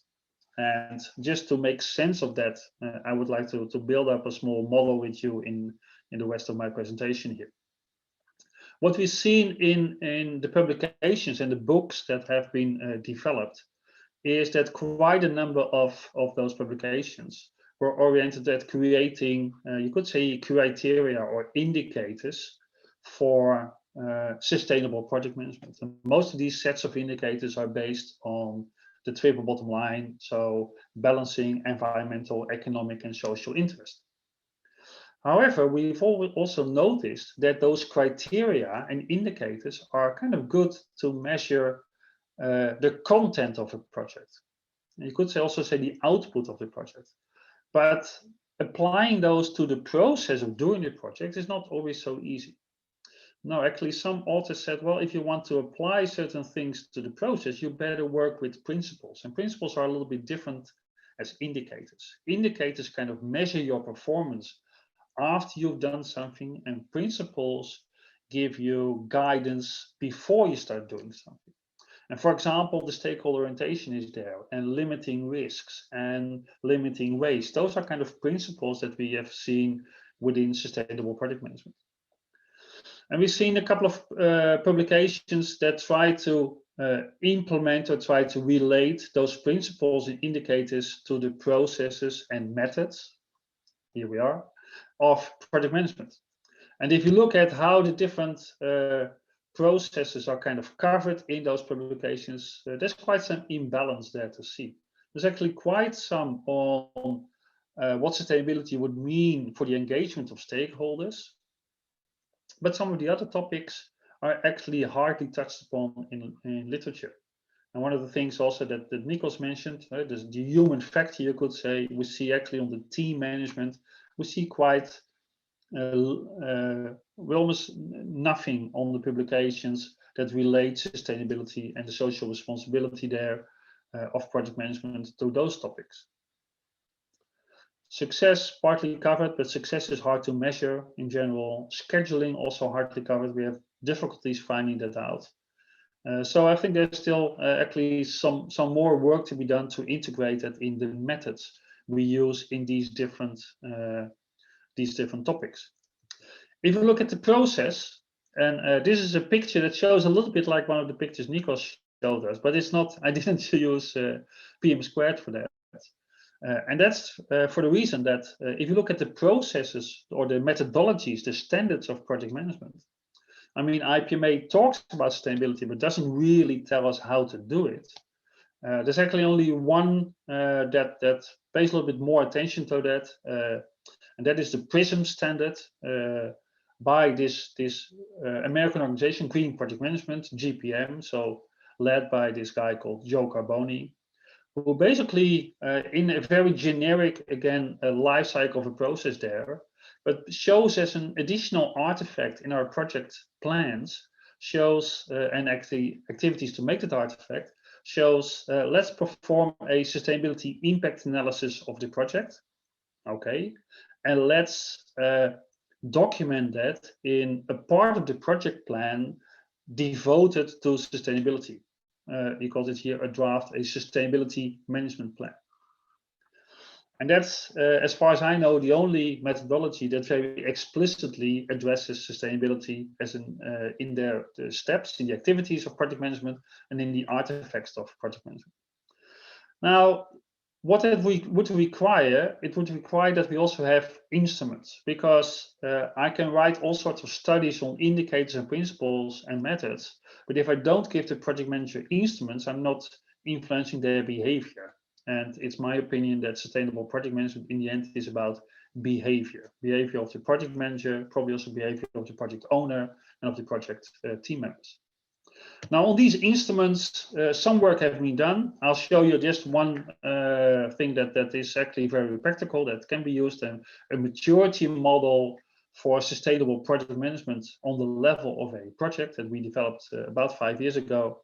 And just to make sense of that, I would like to build up a small model with you in the rest of my presentation here. What we've seen in the publications and the books that have been developed is that quite a number of those publications were oriented at creating, you could say, criteria or indicators for sustainable project management. And most of these sets of indicators are based on the triple bottom line, so balancing environmental, economic, and social interest. However, we've also noticed that those criteria and indicators are kind of good to measure the content of a project. You could also say the output of the project. But applying those to the process of doing the project is not always so easy. No, actually, some authors said, well, if you want to apply certain things to the process, you better work with principles. And principles are a little bit different as indicators. Indicators kind of measure your performance after you've done something, and principles give you guidance before you start doing something. And for example, the stakeholder orientation is there, and limiting risks and limiting waste. Those are kind of principles that we have seen within sustainable project management. And we've seen a couple of publications that try to implement or try to relate those principles and indicators to the processes and methods, here we are, of project management. And if you look at how the different processes are kind of covered in those publications, there's quite some imbalance there to see. There's actually quite some on what sustainability would mean for the engagement of stakeholders, but some of the other topics are actually hardly touched upon in literature. And one of the things also that Nicos mentioned, the human factor, you could say, we see actually on the team management, we see quite almost nothing on the publications that relate sustainability and the social responsibility there of project management to those topics. Success partly covered, but success is hard to measure in general. Scheduling also hardly covered. We have difficulties finding that out. So I think there's still actually some more work to be done to integrate that in the methods we use in these different topics. If you look at the process, and this is a picture that shows a little bit like one of the pictures Nicos showed us, but it's not. I didn't use PfM² for that. And that's for the reason that if you look at the processes or the methodologies, the standards of project management, I mean, IPMA talks about sustainability, but doesn't really tell us how to do it. There's actually only one that pays a little bit more attention to that, and that is the PRISM standard by this American organization, Green Project Management, GPM, so led by this guy called Joe Carboni, who basically, in a very generic, again, life cycle of a process there, but shows as an additional artifact in our project plans, shows, and actually activities to make that artifact, shows, let's perform a sustainability impact analysis of the project, okay, and let's document that in a part of the project plan devoted to sustainability. He calls it here a draft, a sustainability management plan. And that's, as far as I know, the only methodology that very explicitly addresses sustainability as in the steps, in the activities of project management, and in the artifacts of project management. Now, what we would require, it would require that we also have instruments, because I can write all sorts of studies on indicators and principles and methods, but if I don't give the project manager instruments, I'm not influencing their behavior. And it's my opinion that sustainable project management in the end is about behavior of the project manager, probably also behavior of the project owner and of the project team members. Now, on these instruments, some work has been done. I'll show you just one thing that is actually very practical that can be used, and a maturity model for sustainable project management on the level of a project that we developed about 5 years ago.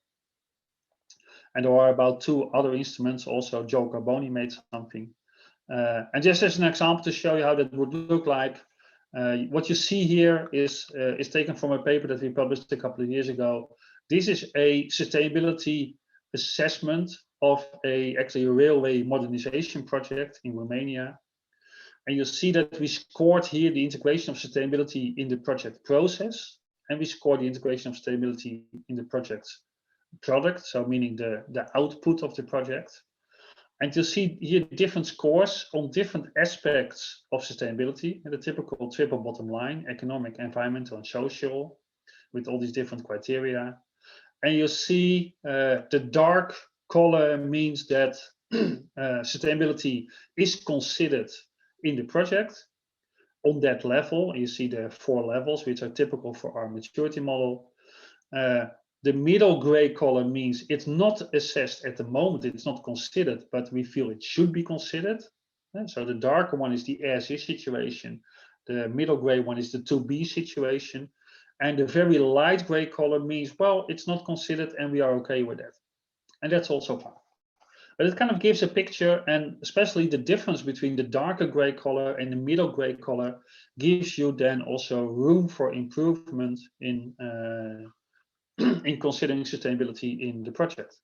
And there are about 2 other instruments also. Joe Carboni made something. And just as an example to show you how that would look like, what you see here is taken from a paper that we published a couple of years ago. This is a sustainability assessment of actually a railway modernization project in Romania. And you see that we scored here the integration of sustainability in the project process, and we scored the integration of sustainability in the project's product, so meaning the output of the project. And you see here different scores on different aspects of sustainability, and the typical triple bottom line: economic, environmental, and social, with all these different criteria. And you see the dark color means that sustainability is considered in the project on that level. You see the 4 levels, which are typical for our maturity model. The middle gray color means it's not assessed at the moment, it's not considered, but we feel it should be considered. And so the darker one is the as-is situation. The middle gray one is the to-be situation. And the very light gray color means, well, it's not considered and we are okay with that. And that's also fine. But it kind of gives a picture, and especially the difference between the darker gray color and the middle gray color gives you then also room for improvement in considering sustainability in the project.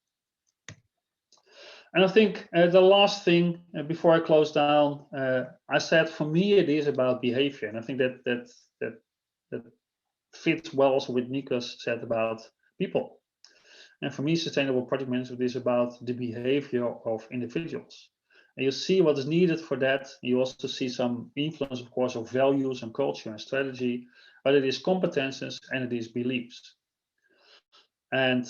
And I think the last thing before I close down, I said for me it is about behavior, and I think that fits well also with Nicos said about people. And for me, sustainable project management is about the behavior of individuals. And you see what is needed for that. You also see some influence, of course, of values and culture and strategy, but it is competences and it is beliefs. And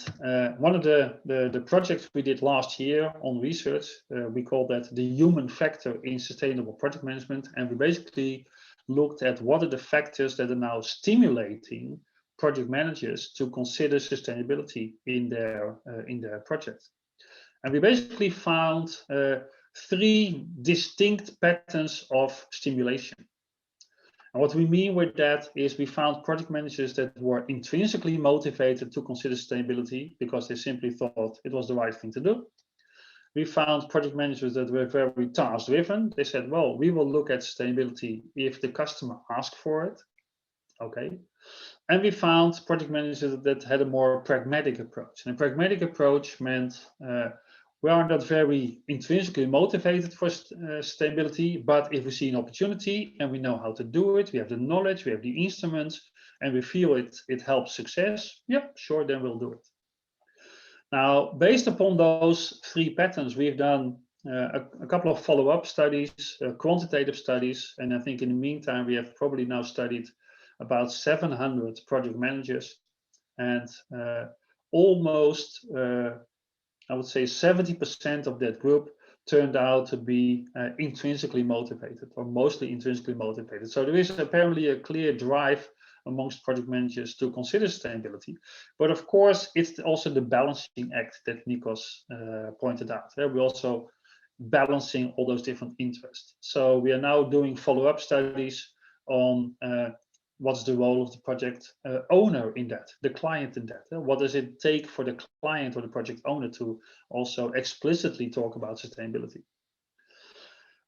one of the projects we did last year on research, we called that the human factor in sustainable project management. And we basically looked at what are the factors that are now stimulating project managers to consider sustainability in their project. And we basically found 3 distinct patterns of stimulation. And what we mean with that is we found project managers that were intrinsically motivated to consider sustainability because they simply thought it was the right thing to do. We found project managers that were very task driven. They said, well, we will look at sustainability if the customer asks for it. Okay. And we found project managers that had a more pragmatic approach. And a pragmatic approach meant we are not very intrinsically motivated for sustainability, but if we see an opportunity and we know how to do it, we have the knowledge, we have the instruments, and we feel it helps success, yeah, sure, then we'll do it. Now, based upon those 3 patterns, we've done a couple of follow-up studies, quantitative studies, and I think in the meantime, we have probably now studied about 700 project managers, and almost, I would say 70% of that group turned out to be intrinsically motivated, or mostly intrinsically motivated. So there is apparently a clear drive amongst project managers to consider sustainability. But of course, it's also the balancing act that Nicos pointed out. We're also balancing all those different interests. So we are now doing follow-up studies on what's the role of the project owner in that, the client in that. What does it take for the client or the project owner to also explicitly talk about sustainability?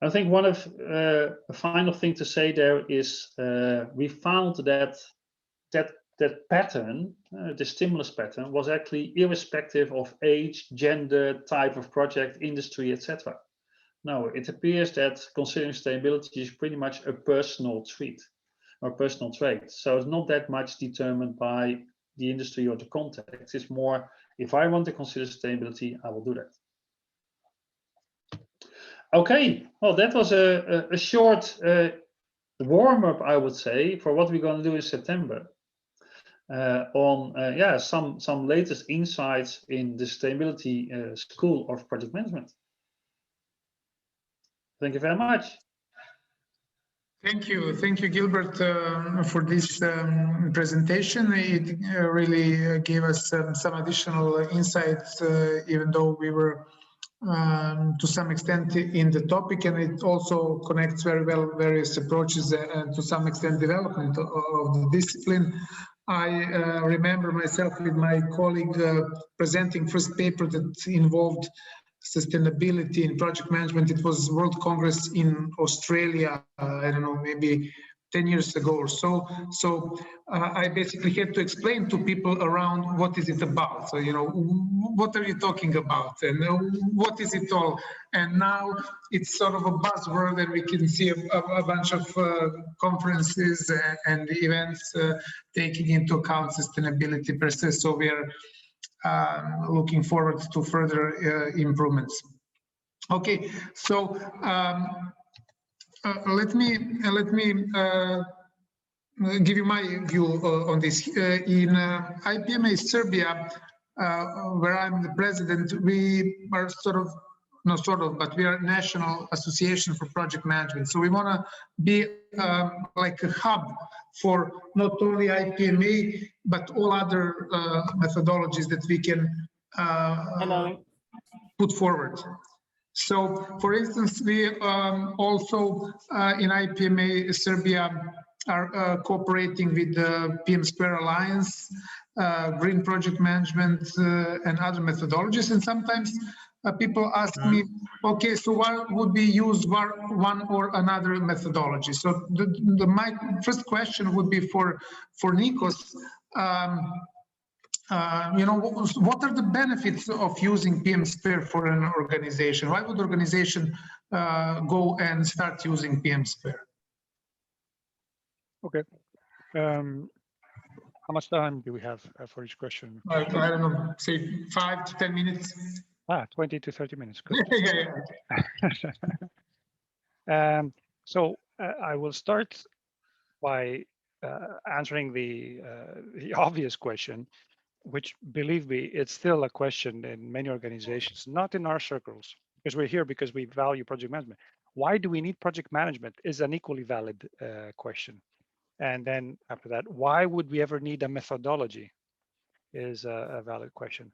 I think one of the final thing to say there is we found that pattern, the stimulus pattern, was actually irrespective of age, gender, type of project, industry, etc. No, it appears that considering sustainability is pretty much a personal trait. Or personal trait. So it's not that much determined by the industry or the context. It's more, if I want to consider sustainability, I will do that. Okay, well, that was a short warm-up, I would say, for what we're going to do in September on some latest insights in the Sustainability School of Project Management. Thank you very much. Thank you, Gilbert, for this presentation. It really gave us some additional insights, even though we were to some extent in the topic, and it also connects very well various approaches and to some extent development of the discipline. I remember myself with my colleague presenting first paper that involved sustainability in project management. It was World Congress in Australia, I don't know, maybe 10 years ago or so. So I basically had to explain to people around what is it about. So, you know, what are you talking about and what is it all? And now it's sort of a buzzword, and we can see a bunch of conferences and events taking into account sustainability per se. So we are looking forward to further improvements. Okay, so let me give you my view on this. In IPMA Serbia, where I'm the president, we are but we are a national association for project management. So we want to be like a hub for not only IPMA, but all other methodologies that we can put forward. So, for instance, we also in IPMA Serbia are cooperating with the PM² Alliance, Green Project Management, and other methodologies. And sometimes people ask me, okay, so why would we use one or another methodology? So my first question would be for Nicos. What are the benefits of using PM² for an organization? Why would organization go and start using PM²? Okay. How much time do we have for each question? I don't know, say 5 to 10 minutes. 20 to 30 minutes. Good. Yeah. So I will start by answering the obvious question, which, believe me, it's still a question in many organizations, not in our circles, because we're here because we value project management. Why do we need project management is an equally valid question. And then after that, why would we ever need a methodology is a valid question.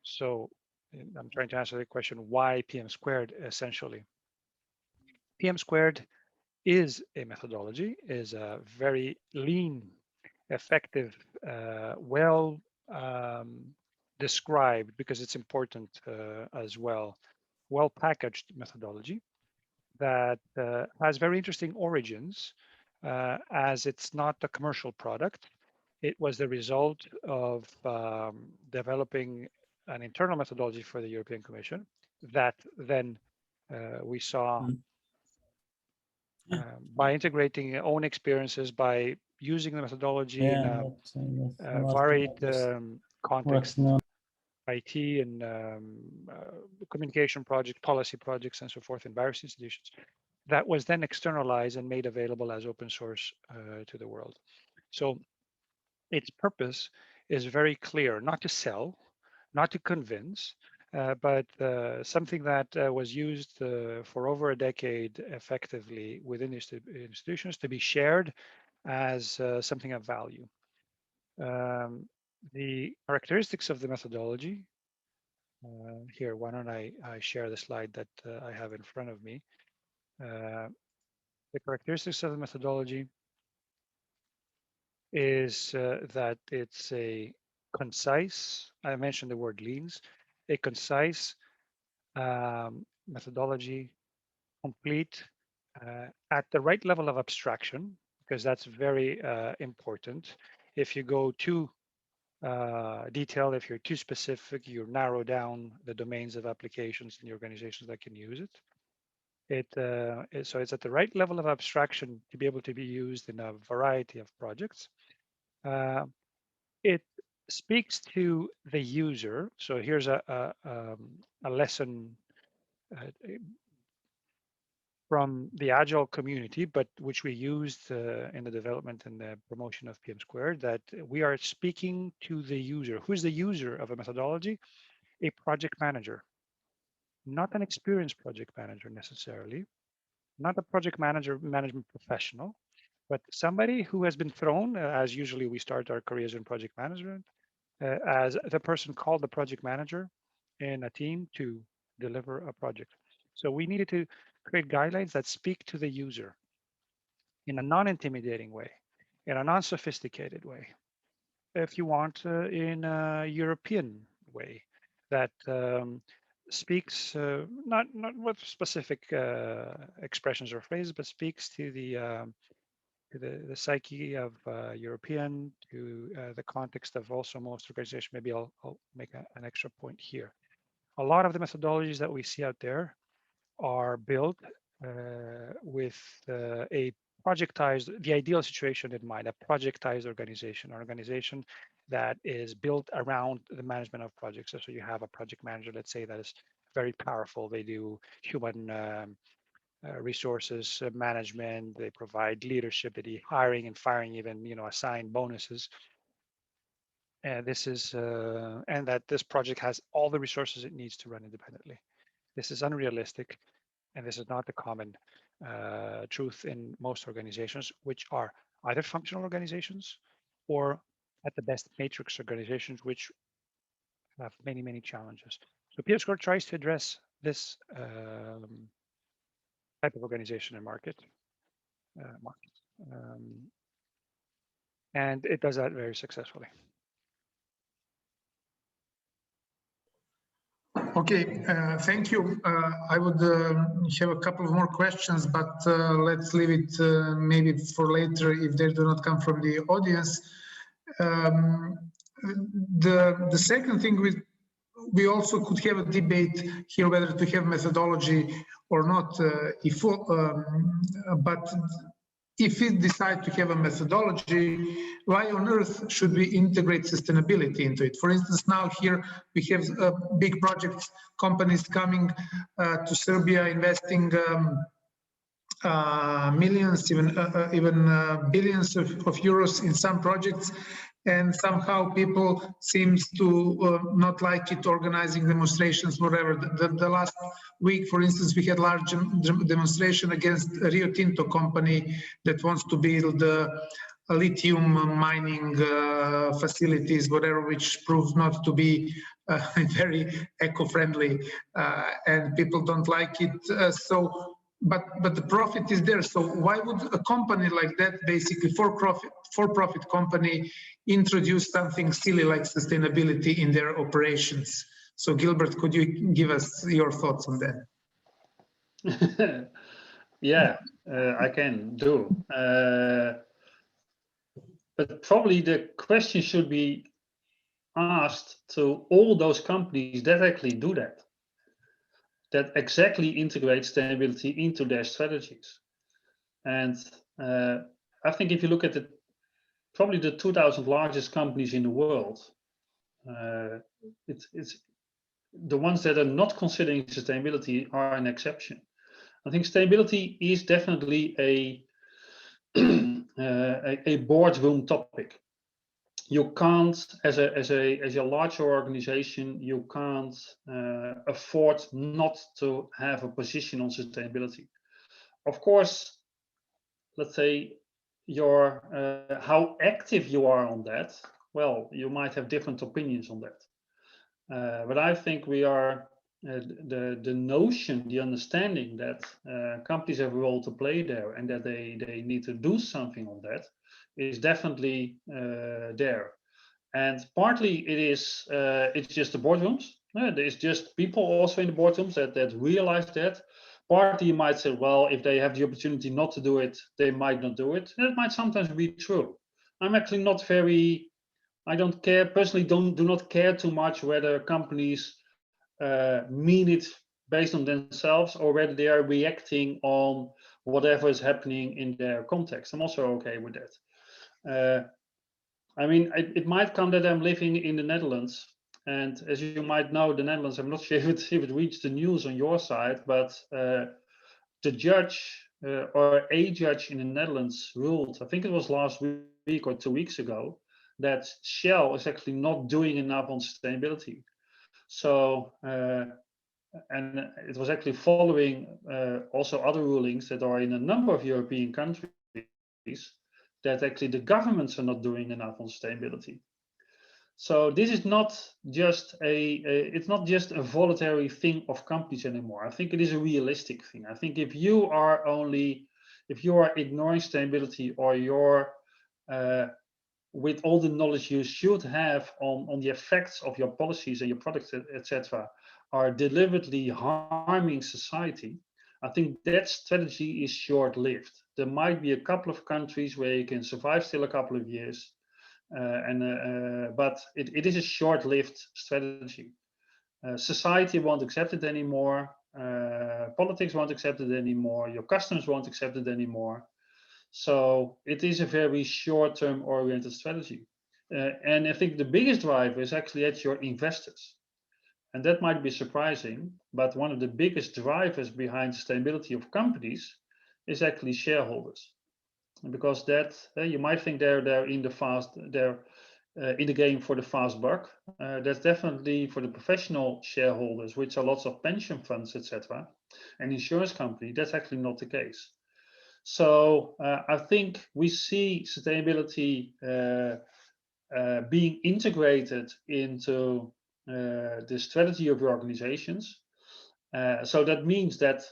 So I'm trying to answer the question, why PM², essentially. PM² is a methodology, is a very lean, effective, well described, because it's important as well, well-packaged methodology that has very interesting origins, as it's not a commercial product. It was the result of developing an internal methodology for the European Commission that then we saw by integrating own experiences, by using the methodology in a varied context, IT and communication project, policy projects, and so forth in various institutions. That was then externalized and made available as open source to the world. So its purpose is very clear: not to sell, not to convince, but something that was used for over a decade effectively within institutions to be shared as something of value. The characteristics of the methodology, here, why don't I share the slide that I have in front of me. The characteristics of the methodology is that it's a concise, I mentioned the word leans, a concise methodology, complete, at the right level of abstraction, because that's very important. If you go too detailed, if you're too specific, you narrow down the domains of applications and the organizations that can use it. So it's at the right level of abstraction to be able to be used in a variety of projects. It speaks to the user. So here's a lesson from the Agile community, but which we used in the development and the promotion of PM², that we are speaking to the user. Who's the user of a methodology? A project manager, not an experienced project manager necessarily, not a project management professional, but somebody who has been thrown, as usually we start our careers in project management, as the person called the project manager in a team to deliver a project. So we needed to create guidelines that speak to the user in a non-intimidating way, in a non-sophisticated way, if you want, in a European way that speaks not with specific expressions or phrases, but speaks to the psyche of European, to the context of also most organizations. Maybe I'll make an extra point here. A lot of the methodologies that we see out there are built with a projectized, the ideal situation in mind, a projectized organization, an organization that is built around the management of projects. So you have a project manager, let's say, that is very powerful. They do human resources management. They provide leadership. They do hiring and firing, even assign bonuses. And this is and that this project has all the resources it needs to run independently. This is unrealistic, and this is not the common truth in most organizations, which are either functional organizations or, at the best, matrix organizations, which have many, many challenges. So PfM² tries to address this type of organization and market. And it does that very successfully. Okay, thank you. I would have a couple of more questions, but let's leave it maybe for later if they do not come from the audience. The second thing, we also could have a debate here whether to have methodology or not. But if we decide to have a methodology, why on earth should we integrate sustainability into it? For instance, now here we have big projects, companies coming to Serbia, investing millions, even billions of euros in some projects, and somehow people seems to not like it, organizing demonstrations, whatever. The last week, for instance, we had large demonstration against a Rio Tinto company that wants to build lithium mining facilities, whatever, which proves not to be very eco-friendly, and people don't like it. But the profit is there. So why would a company like that, basically for-profit company, introduce something silly like sustainability in their operations? So Gilbert, could you give us your thoughts on that? Yeah, I can do. But probably the question should be asked to all those companies that actually do that. That exactly integrate sustainability into their strategies. And I think if you look at probably the 2,000 largest companies in the world, it's the ones that are not considering sustainability are an exception. I think sustainability is definitely a boardroom topic. You can't, as a larger organization, you can't afford not to have a position on sustainability. Of course, let's say how active you are on that. Well, you might have different opinions on that. But I think we are the notion, the understanding that companies have a role to play there and that they need to do something on that is definitely there. And partly it's just the boardrooms. There's just people also in the boardrooms that realize that. Partly you might say, well, if they have the opportunity not to do it, they might not do it. And it might sometimes be true. I'm actually not very, I don't care, personally do not care too much whether companies mean it based on themselves or whether they are reacting on whatever is happening in their context. I'm also okay with that. I mean, it might come that I'm living in the Netherlands, and as you might know, the Netherlands, I'm not sure if it reached the news on your side, but the judge or a judge in the Netherlands ruled, I think it was last week or 2 weeks ago, that Shell is actually not doing enough on sustainability. So, and it was actually following also other rulings that are in a number of European countries, that actually the governments are not doing enough on sustainability. So this is not just it's not just a voluntary thing of companies anymore. I think it is a realistic thing. I think if you are ignoring sustainability, or you're with all the knowledge you should have on the effects of your policies and your products, etc., are deliberately harming society, I think that strategy is short-lived. There might be a couple of countries where you can survive still a couple of years, but it is a short-lived strategy. Society won't accept it anymore. Politics won't accept it anymore. Your customers won't accept it anymore. So it is a very short-term oriented strategy. And I think the biggest driver is actually at your investors. And that might be surprising, but one of the biggest drivers behind sustainability of companies is actually shareholders. Because that you might think they're in the game for the fast buck. That's definitely for the professional shareholders, which are lots of pension funds, etc., and insurance company. That's actually not the case. So I think we see sustainability being integrated into the strategy of your organizations. So that means that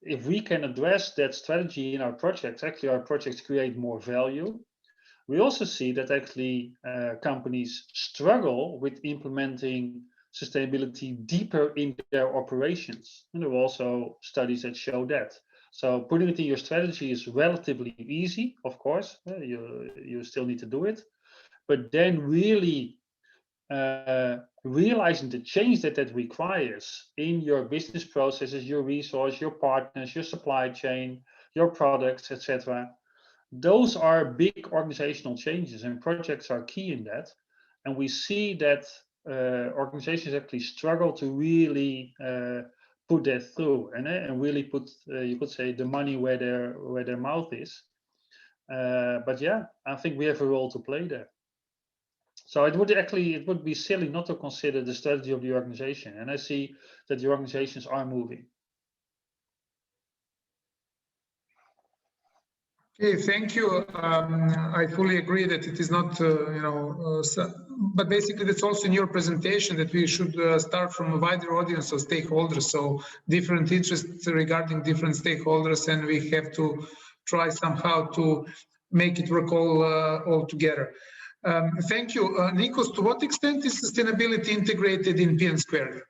if we can address that strategy in our projects, actually our projects create more value. We also see that actually companies struggle with implementing sustainability deeper in their operations. And there are also studies that show that. So putting it in your strategy is relatively easy, of course. You still need to do it. But then really realizing the change that requires in your business processes, your resource, your partners, your supply chain, your products, etc. Those are big organizational changes, and projects are key in that. And we see that organizations actually struggle to really put that through and really put, you could say, the money where their mouth is. But yeah, I think we have a role to play there. So it would be silly not to consider the strategy of the organization. And I see that the organizations are moving. Okay, thank you. I fully agree that it is not, but basically that's also in your presentation that we should start from a wider audience of stakeholders. So different interests regarding different stakeholders, and we have to try somehow to make it work all together. Thank you. Nicos, to what extent is sustainability integrated in PfM²?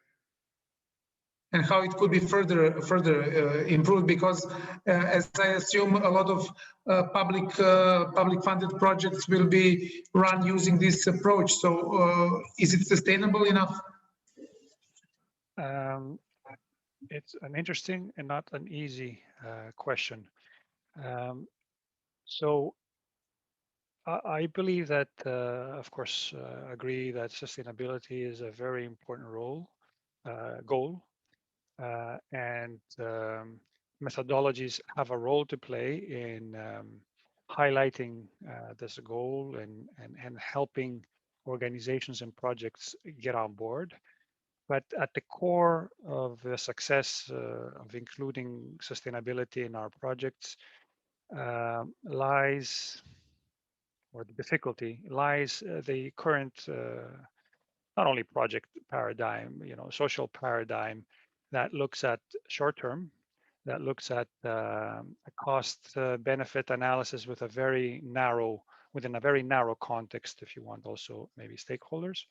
And how it could be further improved? Because as I assume, a lot of public funded projects will be run using this approach. So is it sustainable enough? It's an interesting and not an easy question. So I believe that, of course, agree that sustainability is a very important goal, and methodologies have a role to play in highlighting this goal and helping organizations and projects get on board. But at the core of the success of including sustainability in our projects lies, or the difficulty lies, the current not only project paradigm, social paradigm that looks at short term, that looks at a cost benefit analysis within a very narrow context, if you want, also maybe stakeholders.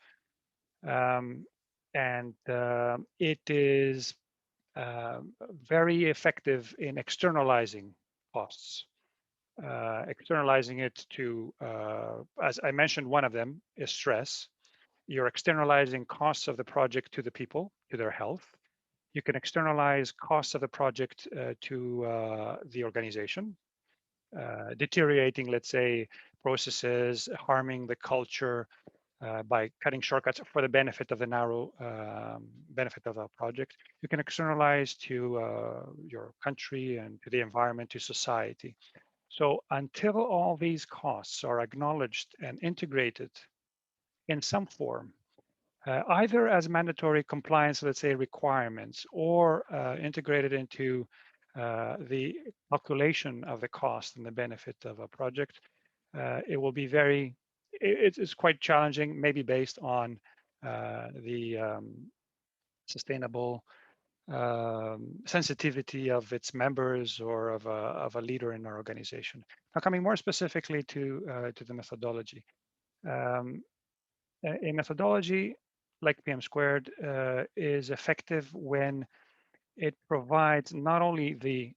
And it is very effective in externalizing costs. Externalizing it to, as I mentioned, one of them is stress. You're externalizing costs of the project to the people, to their health. You can externalize costs of the project to the organization, deteriorating, let's say, processes, harming the culture by cutting shortcuts for the benefit of the narrow benefit of a project. You can externalize to your country and to the environment, to society. So until all these costs are acknowledged and integrated in some form, either as mandatory compliance, let's say, requirements, or integrated into the calculation of the cost and the benefit of a project, it will be it's quite challenging, maybe based on the sustainable sensitivity of its members or of a leader in our organization. Now, coming more specifically to the methodology. A methodology like PfM² is effective when it provides not only the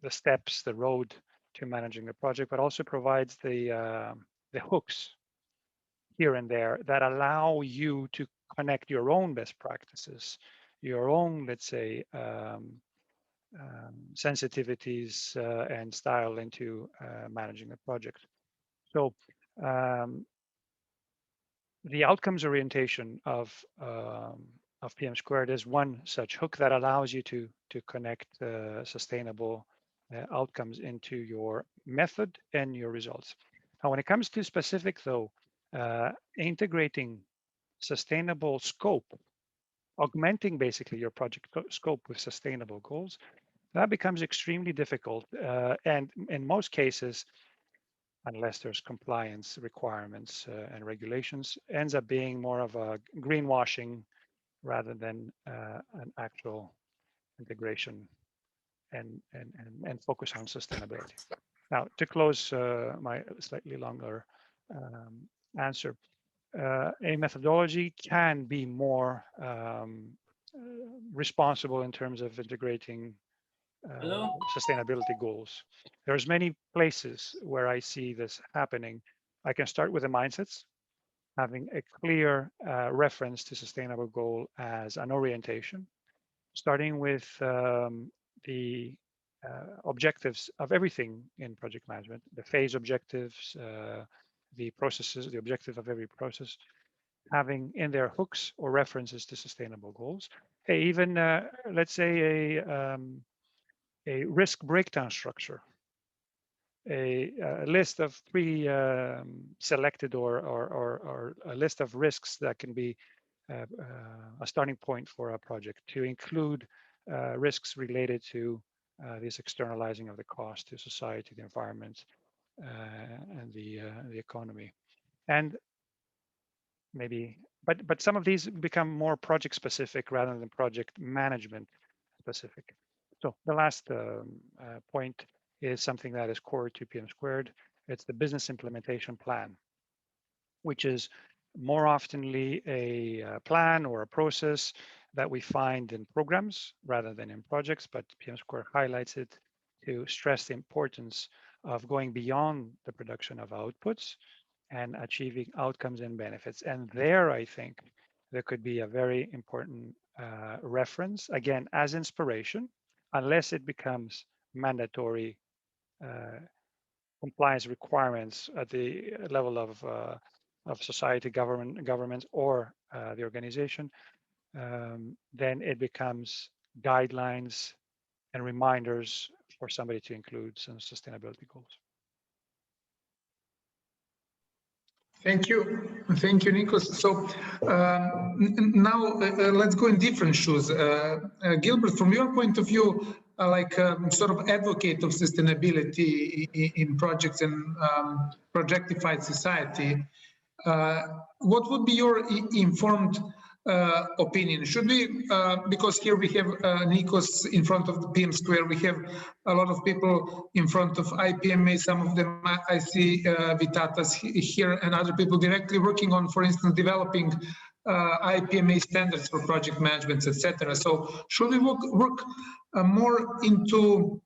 steps, the road to managing the project, but also provides the hooks here and there that allow you to connect your own best practices, your own, let's say, sensitivities and style into managing the project. So the outcomes orientation of PM² is one such hook that allows you to connect sustainable outcomes into your method and your results. Now, when it comes to specific, though, integrating sustainable scope, augmenting basically your project scope with sustainable goals, that becomes extremely difficult. And in most cases, unless there's compliance requirements and regulations, ends up being more of a greenwashing rather than an actual integration and focus on sustainability. Now, to close my slightly longer answer, a methodology can be more responsible in terms of integrating sustainability goals. There's many places where I see this happening. I can start with the mindsets, having a clear reference to sustainable goal as an orientation, starting with the objectives of everything in project management, the phase objectives, the processes, the objective of every process, having in their hooks or references to sustainable goals. Hey, even let's say a risk breakdown structure, a list of pre-selected or a list of risks that can be a starting point for a project, to include risks related to this externalizing of the cost to society, the environment, and the economy. And maybe, but some of these become more project specific rather than project management specific. So the last point is something that is core to PM². It's the business implementation plan, which is more oftenly a plan or a process that we find in programs rather than in projects, but PM² highlights it to stress the importance of going beyond the production of outputs and achieving outcomes and benefits. And there, I think, there could be a very important reference, again, as inspiration, unless it becomes mandatory compliance requirements at the level of society, governments, or the organization, then it becomes guidelines and reminders for somebody to include some sustainability goals. Thank you, Nicos. So now let's go in different shoes. Gilbert, from your point of view, like sort of advocate of sustainability in projects and projectified society, what would be your informed opinion? Should we, because here we have Nicos in front of the PM², we have a lot of people in front of IPMA, some of them I see Vitatas here, and other people directly working on, for instance, developing IPMA standards for project management, etc. So should we work more into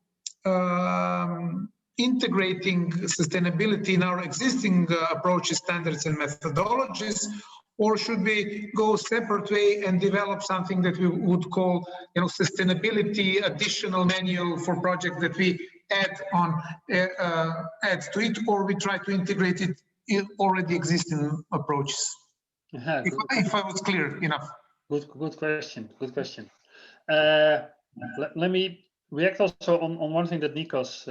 integrating sustainability in our existing approaches, standards, and methodologies, or should we go separate way and develop something that we would call, sustainability additional manual for project that we add to it, or we try to integrate it in already existing approaches? If I was clear enough. Good question. Let me react also on one thing that Nicos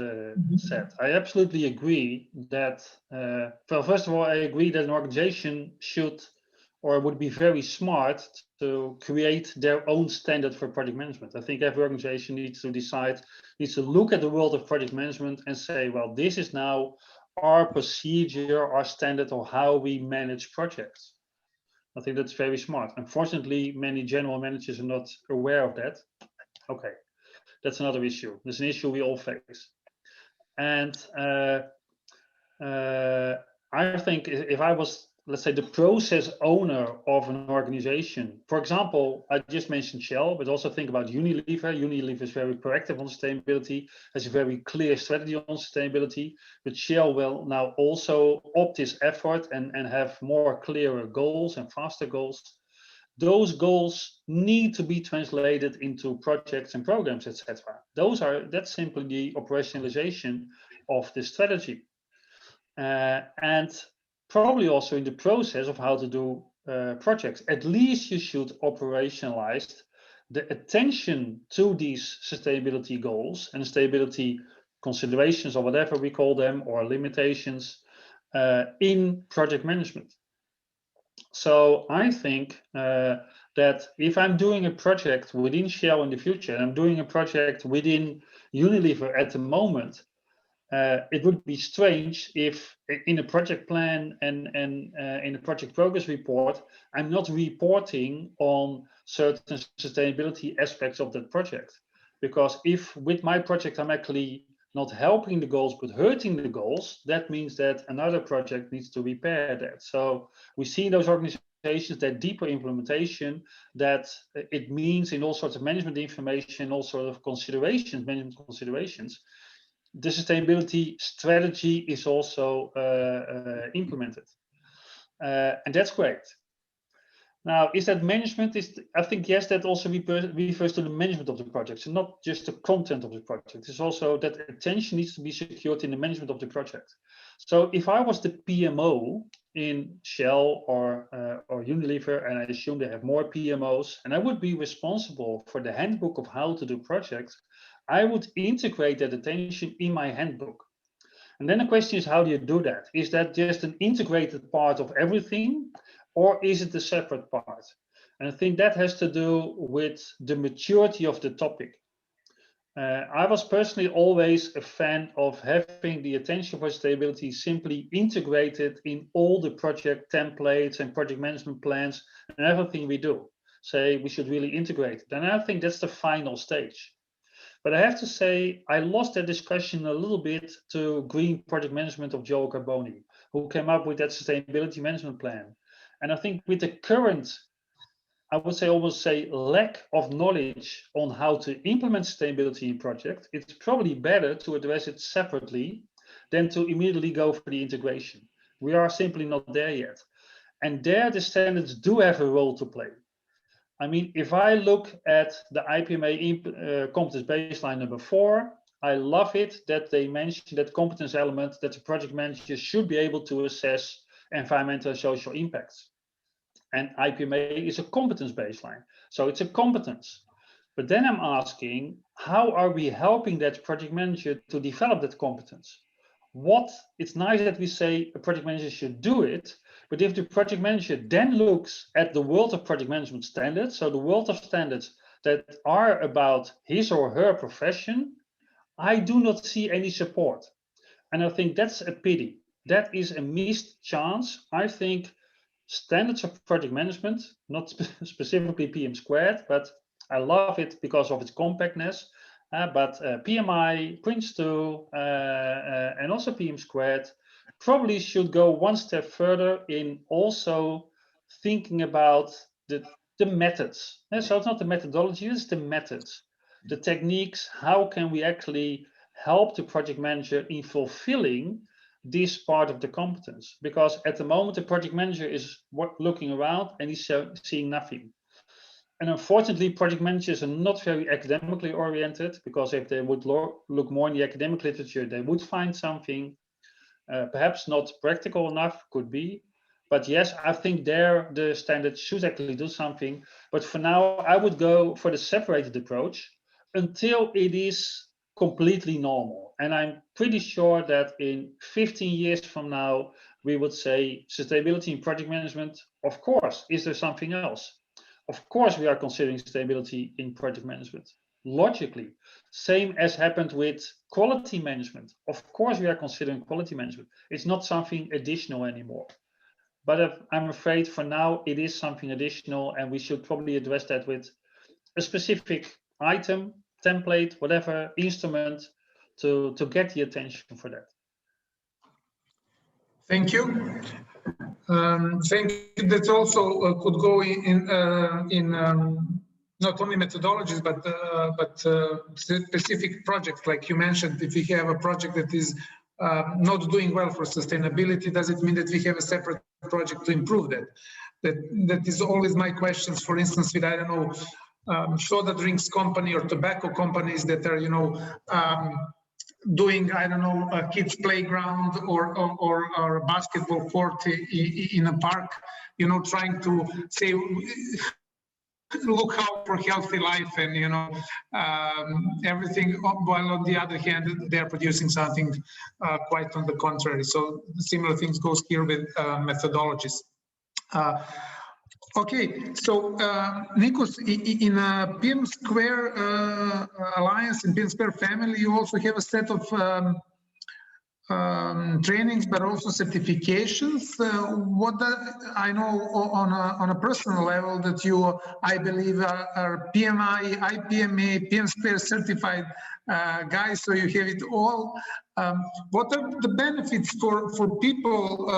said. I absolutely agree that, well, first of all, I agree that an organization should or would be very smart to create their own standard for project management. I think every organization needs to look at the world of project management and say, well, this is now our procedure, our standard of how we manage projects. I think that's very smart. Unfortunately, many general managers are not aware of that. Okay, that's another issue. That's an issue we all face. And I think if I was, let's say, the process owner of an organization, for example, I just mentioned Shell, but also think about Unilever. Unilever is very proactive on sustainability, has a very clear strategy on sustainability, but Shell will now also opt its effort and have more clearer goals and faster goals. those goals need to be translated into projects and programs, etc. That's simply the operationalization of the strategy. And probably also in the process of how to do projects, at least you should operationalize the attention to these sustainability goals and sustainability considerations, or whatever we call them, or limitations in project management. So I think that if I'm doing a project within Shell in the future, and I'm doing a project within Unilever at the moment, it would be strange if in a project plan and in a project progress report, I'm not reporting on certain sustainability aspects of that project. Because if with my project I'm actually not helping the goals but hurting the goals, that means that another project needs to repair that. So we see in those organizations that deeper implementation, that it means in all sorts of management information, all sorts of considerations, management considerations, the sustainability strategy is also implemented. And that's great. Now, is that management? I think, yes, that also refers to the management of the project, so not just the content of the project. It's also that attention needs to be secured in the management of the project. So if I was the PMO in Shell or Unilever, and I assume they have more PMOs, and I would be responsible for the handbook of how to do projects, I would integrate that attention in my handbook. And then the question is, how do you do that? Is that just an integrated part of everything, or is it a separate part? And I think that has to do with the maturity of the topic. I was personally always a fan of having the attention for sustainability simply integrated in all the project templates and project management plans and everything we do. Say we should really integrate it. And I think that's the final stage. But I have to say, I lost that discussion a little bit to Green Project Management of Joel Carboni, who came up with that sustainability management plan. And I think with the current, I would say almost say lack of knowledge on how to implement sustainability in project, it's probably better to address it separately than to immediately go for the integration. We are simply not there yet. And there the standards do have a role to play. I mean, if I look at the IPMA competence baseline number 4, I love it that they mention that competence element that the project manager should be able to assess environmental and social impacts. And IPMA is a competence baseline, so it's a competence. But then I'm asking, how are we helping that project manager to develop that competence? It's nice that we say a project manager should do it, but if the project manager then looks at the world of project management standards, so the world of standards that are about his or her profession, I do not see any support. And I think that's a pity. That is a missed chance. I think standards of project management, not specifically PM², but I love it because of its compactness. But PMI, Prince2, and also PM² probably should go one step further in also thinking about the methods. So it's not the methodology, it's the methods, the techniques. How can we actually help the project manager in fulfilling this part of the competence? Because at the moment, the project manager is looking around and he's seeing nothing. And unfortunately, project managers are not very academically oriented, because if they would look more in the academic literature, they would find something, perhaps not practical enough, could be. But yes, I think there the standards should actually do something. But for now, I would go for the separated approach until it is completely normal. And I'm pretty sure that in 15 years from now, we would say sustainability in project management, of course. Is there something else? Of course, we are considering sustainability in project management, logically. Same as happened with quality management. Of course, we are considering quality management. It's not something additional anymore. But I'm afraid for now, it is something additional, and we should probably address that with a specific item, template, whatever, instrument to get the attention for that. Thank you. Thank you. That also could go in not only methodologies, but specific projects, like you mentioned. If we have a project that is not doing well for sustainability, does it mean that we have a separate project to improve that? That is always my questions. For instance, with, I don't know, soda drinks company or tobacco companies that are, doing, I don't know, a kids playground or a basketball court in a park, trying to say, look out for healthy life and, everything, while on the other hand, they're producing something quite on the contrary. So similar things goes here with methodologies. Okay, so Nicos, in PfM² Alliance and PfM² family, you also have a set of trainings, but also certifications. I know on a personal level that you, I believe, are PMI, IPMA, PfM² certified guys, so you have it all. What are the benefits for people,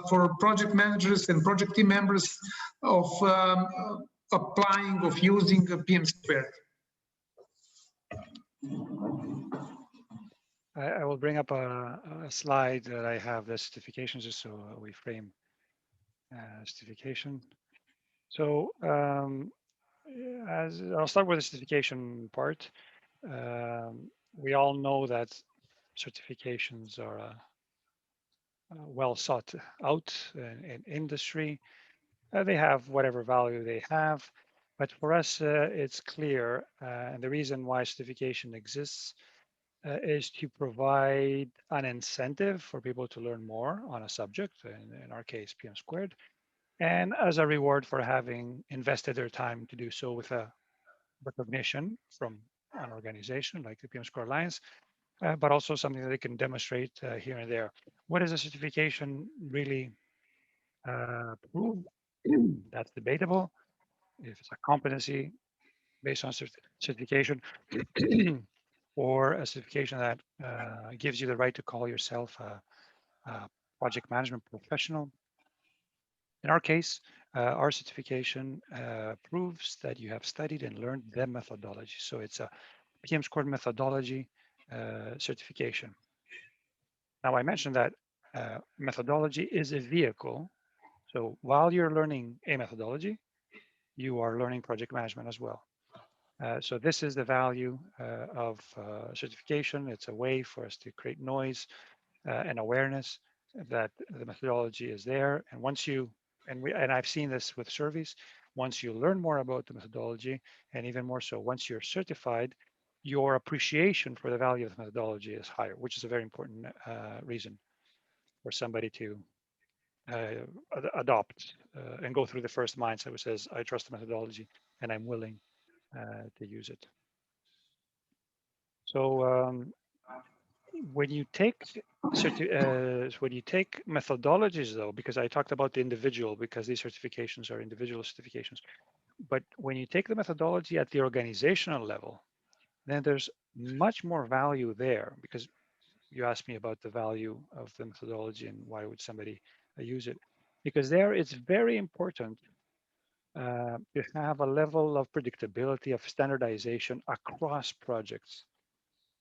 for project managers and project team members of applying, of using PfM²? I will bring up a slide that I have the certifications, just so we frame certification. So as I'll start with the certification part. We all know that certifications are well sought out in industry. They have whatever value they have, but for us, it's clear, and the reason why certification exists is to provide an incentive for people to learn more on a subject, in our case, PfM², and as a reward for having invested their time to do so with a recognition from an organization like the PfM² Alliance, but also something that they can demonstrate here and there. What does a certification really prove? That's debatable. If it's a competency based on certification, or a certification that gives you the right to call yourself a project management professional. In our case, our certification proves that you have studied and learned the methodology. So it's a PfM² methodology certification. Now, I mentioned that methodology is a vehicle. So while you're learning a methodology, you are learning project management as well. So this is the value of certification. It's a way for us to create noise and awareness that the methodology is there. And once you, and I've seen this with surveys, once you learn more about the methodology, and even more so, once you're certified, your appreciation for the value of the methodology is higher, which is a very important reason for somebody to adopt and go through the first mindset, which says, I trust the methodology and I'm willing to use it. So when you take methodologies, though, because I talked about the individual, because these certifications are individual certifications, but when you take the methodology at the organizational level, then there's much more value there, because you asked me about the value of the methodology and why would somebody use it, because there it's very important to have a level of predictability, of standardization across projects,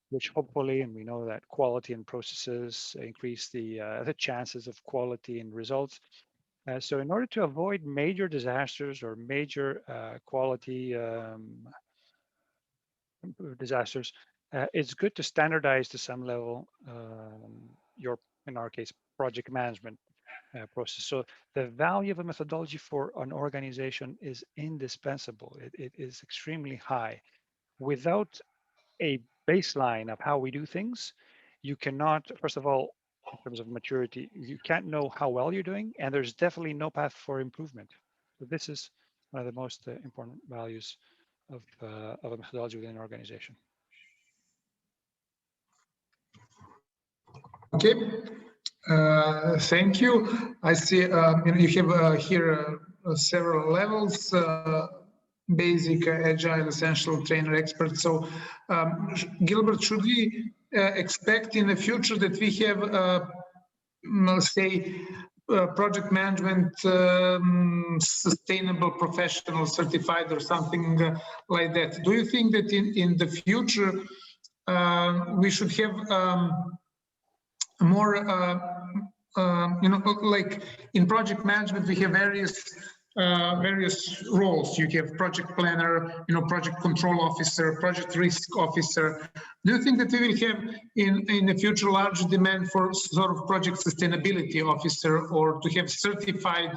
which hopefully, and we know that quality and processes increase the chances of quality and results. So in order to avoid major disasters or major quality disasters, it's good to standardize to some level your, in our case, project management process. So the value of a methodology for an organization is indispensable. It is extremely high. Without a baseline of how we do things, you cannot, first of all, in terms of maturity, you can't know how well you're doing, and there's definitely no path for improvement. So this is one of the most important values of a methodology within an organization. Okay, thank you. I see you have here several levels, basic, agile, essential, trainer, expert. So Gilbert, should we expect in the future that we have, say, project management sustainable professional certified or something like that? Do you think that in the future we should have more, like in project management, we have various various roles. You have project planner, project control officer, project risk officer. Do you think that we will have in the future large demand for sort of project sustainability officer, or to have certified,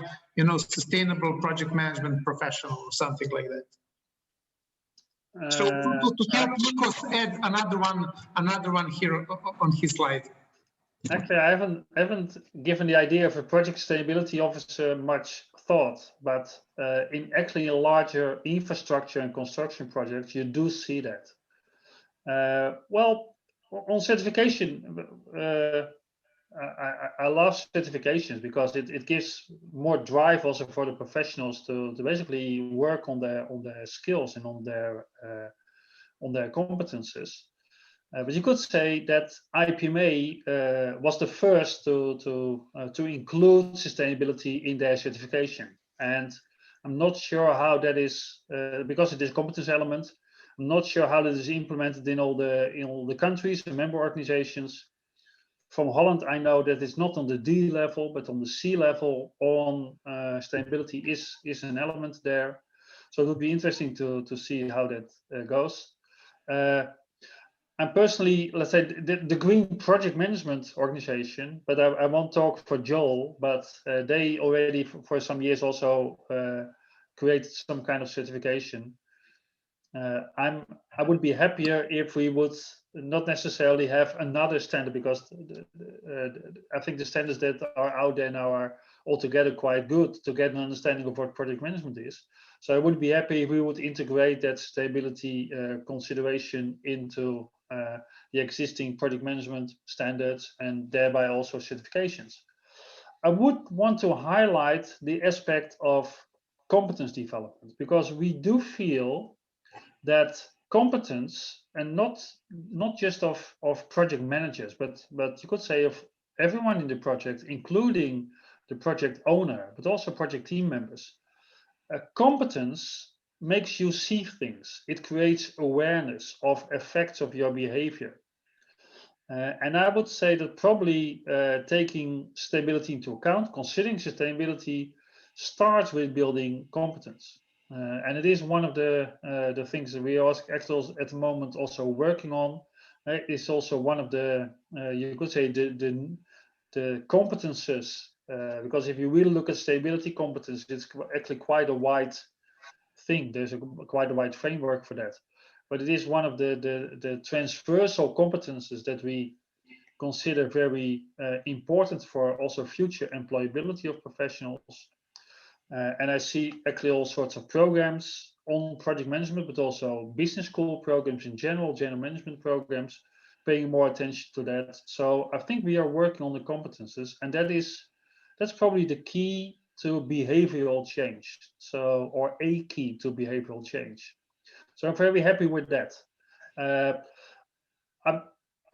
sustainable project management professional or something like that? So to help Nicos add another one here on his slide. Actually, I haven't given the idea of a project sustainability officer much thought, but in actually a larger infrastructure and construction projects, you do see that. Well, on certification, I love certifications because it gives more drive also for the professionals to basically work on their skills and on their competences. But you could say that IPMA was the first to include sustainability in their certification, and I'm not sure how that is because it is a competence element. I'm not sure how that is implemented in all the countries and member organizations. From Holland, I know that it's not on the D level, but on the C level on sustainability is an element there. So it would be interesting to see how that goes. I'm personally, let's say, the Green Project Management Organization, but I won't talk for Joel, but they already for some years also created some kind of certification. I would be happier if we would not necessarily have another standard, because I think the standards that are out there now are altogether quite good to get an understanding of what project management is. So I would be happy if we would integrate that stability consideration into the existing project management standards and thereby also certifications. I would want to highlight the aspect of competence development, because we do feel that competence, and not just of project managers, but you could say of everyone in the project, including the project owner, but also project team members. Competence makes you see things. It creates awareness of effects of your behavior. And I would say that probably taking sustainability into account, considering sustainability, starts with building competence. And it is one of the things that we are actually at the moment also working on. It's also one of the, you could say, the competences, because if you really look at sustainability competence, it's actually quite a wide thing. There's quite a wide framework for that. But it is one of the transversal competences that we consider very important for also future employability of professionals. And I see actually all sorts of programs on project management, but also business school programs in general management programs, paying more attention to that. So I think we are working on the competences, and that's probably the key to behavioral change. So, or a key to behavioral change. So I'm very happy with that. I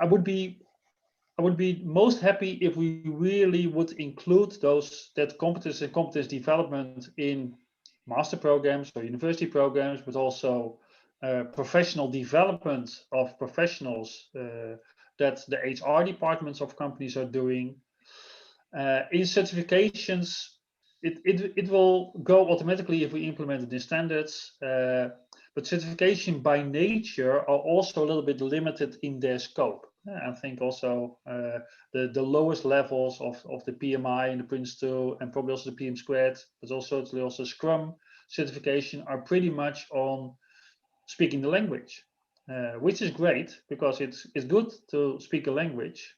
would be most happy if we really would include that competence and competence development in master programs or university programs, but also professional development of professionals that the HR departments of companies are doing. In certifications, it will go automatically if we implement it in standards, but certification by nature are also a little bit limited in their scope. I think also the lowest levels of the PMI and the Prince2 and probably also the PM², but also Scrum certification are pretty much on speaking the language, which is great because it's good to speak a language.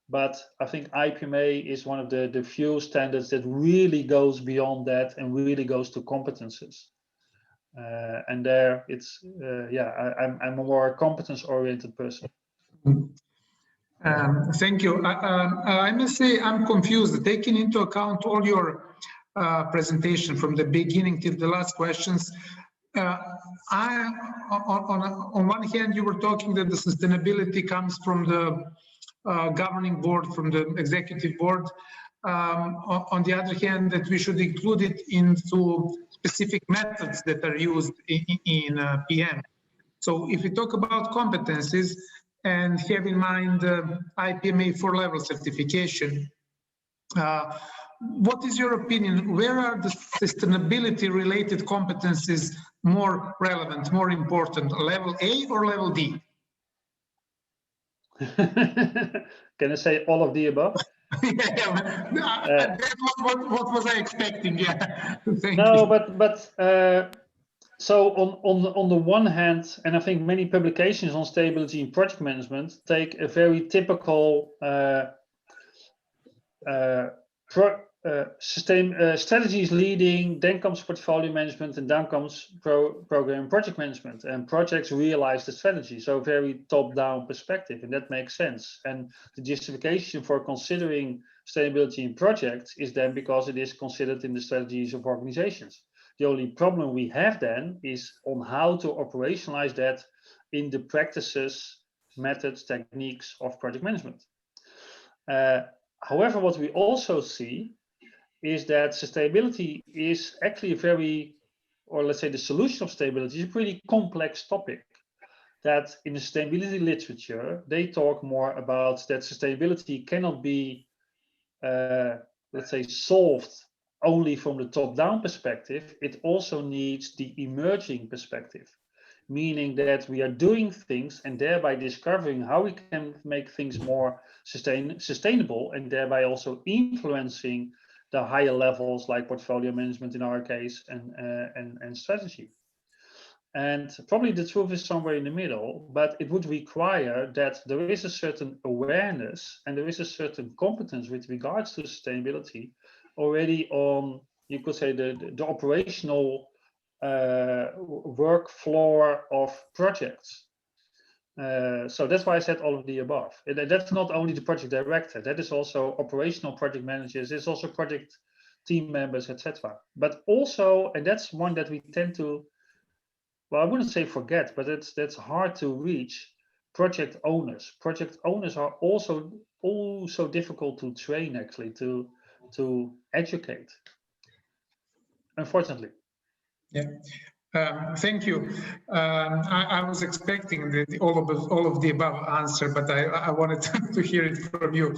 But I think IPMA is one of the few standards that really goes beyond that and really goes to competences. And there it's, I'm a more competence-oriented person. Thank you. I must say I'm confused. Taking into account all your presentation from the beginning till the last questions, on one hand, you were talking that the sustainability comes from the governing board, from the executive board. On the other hand, that we should include it into specific methods that are used in PM. So if we talk about competencies and have in mind IPMA 4-level certification, what is your opinion? Where are the sustainability-related competencies more relevant, more important, level A or level D? Can I say all of the above? That was what was I expecting? Yeah, thank No, you. but so on the one hand, and I think many publications on stability in project management take a very typical strategies leading, then comes portfolio management, and then comes program project management, and projects realize the strategy. So very top-down perspective, and that makes sense. And the justification for considering sustainability in projects is then because it is considered in the strategies of organizations. The only problem we have then is on how to operationalize that in the practices, methods, techniques of project management. However, what we also see is that sustainability is actually a very, or let's say the solution of stability is a pretty complex topic. That in the sustainability literature, they talk more about that sustainability cannot be, let's say, solved only from the top-down perspective. It also needs the emerging perspective, meaning that we are doing things and thereby discovering how we can make things more sustainable, and thereby also influencing the higher levels like portfolio management in our case and strategy. And probably the truth is somewhere in the middle, but it would require that there is a certain awareness and there is a certain competence with regards to sustainability already on, you could say, the operational work floor of projects. So that's why I said all of the above. And that's not only the project director, that is also operational project managers, it's also project team members, etc. But also, and that's one that we tend to, well, I wouldn't say forget, but that's hard to reach, project owners. Project owners are also difficult to train, actually, to educate, unfortunately. Yeah. Thank you. I was expecting all of the above answer, but I wanted to hear it from you.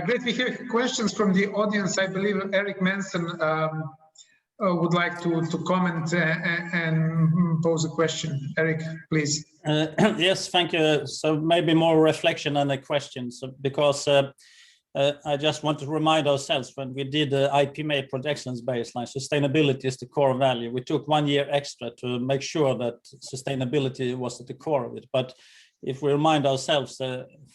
Great. We have questions from the audience. I believe Eric Manson would like to comment and pose a question. Eric, please. Yes, thank you. So maybe more reflection than a question. So because I just want to remind ourselves, when we did the IPMA Project Excellence baseline, sustainability is the core value. We took 1 year extra to make sure that sustainability was at the core of it. But if we remind ourselves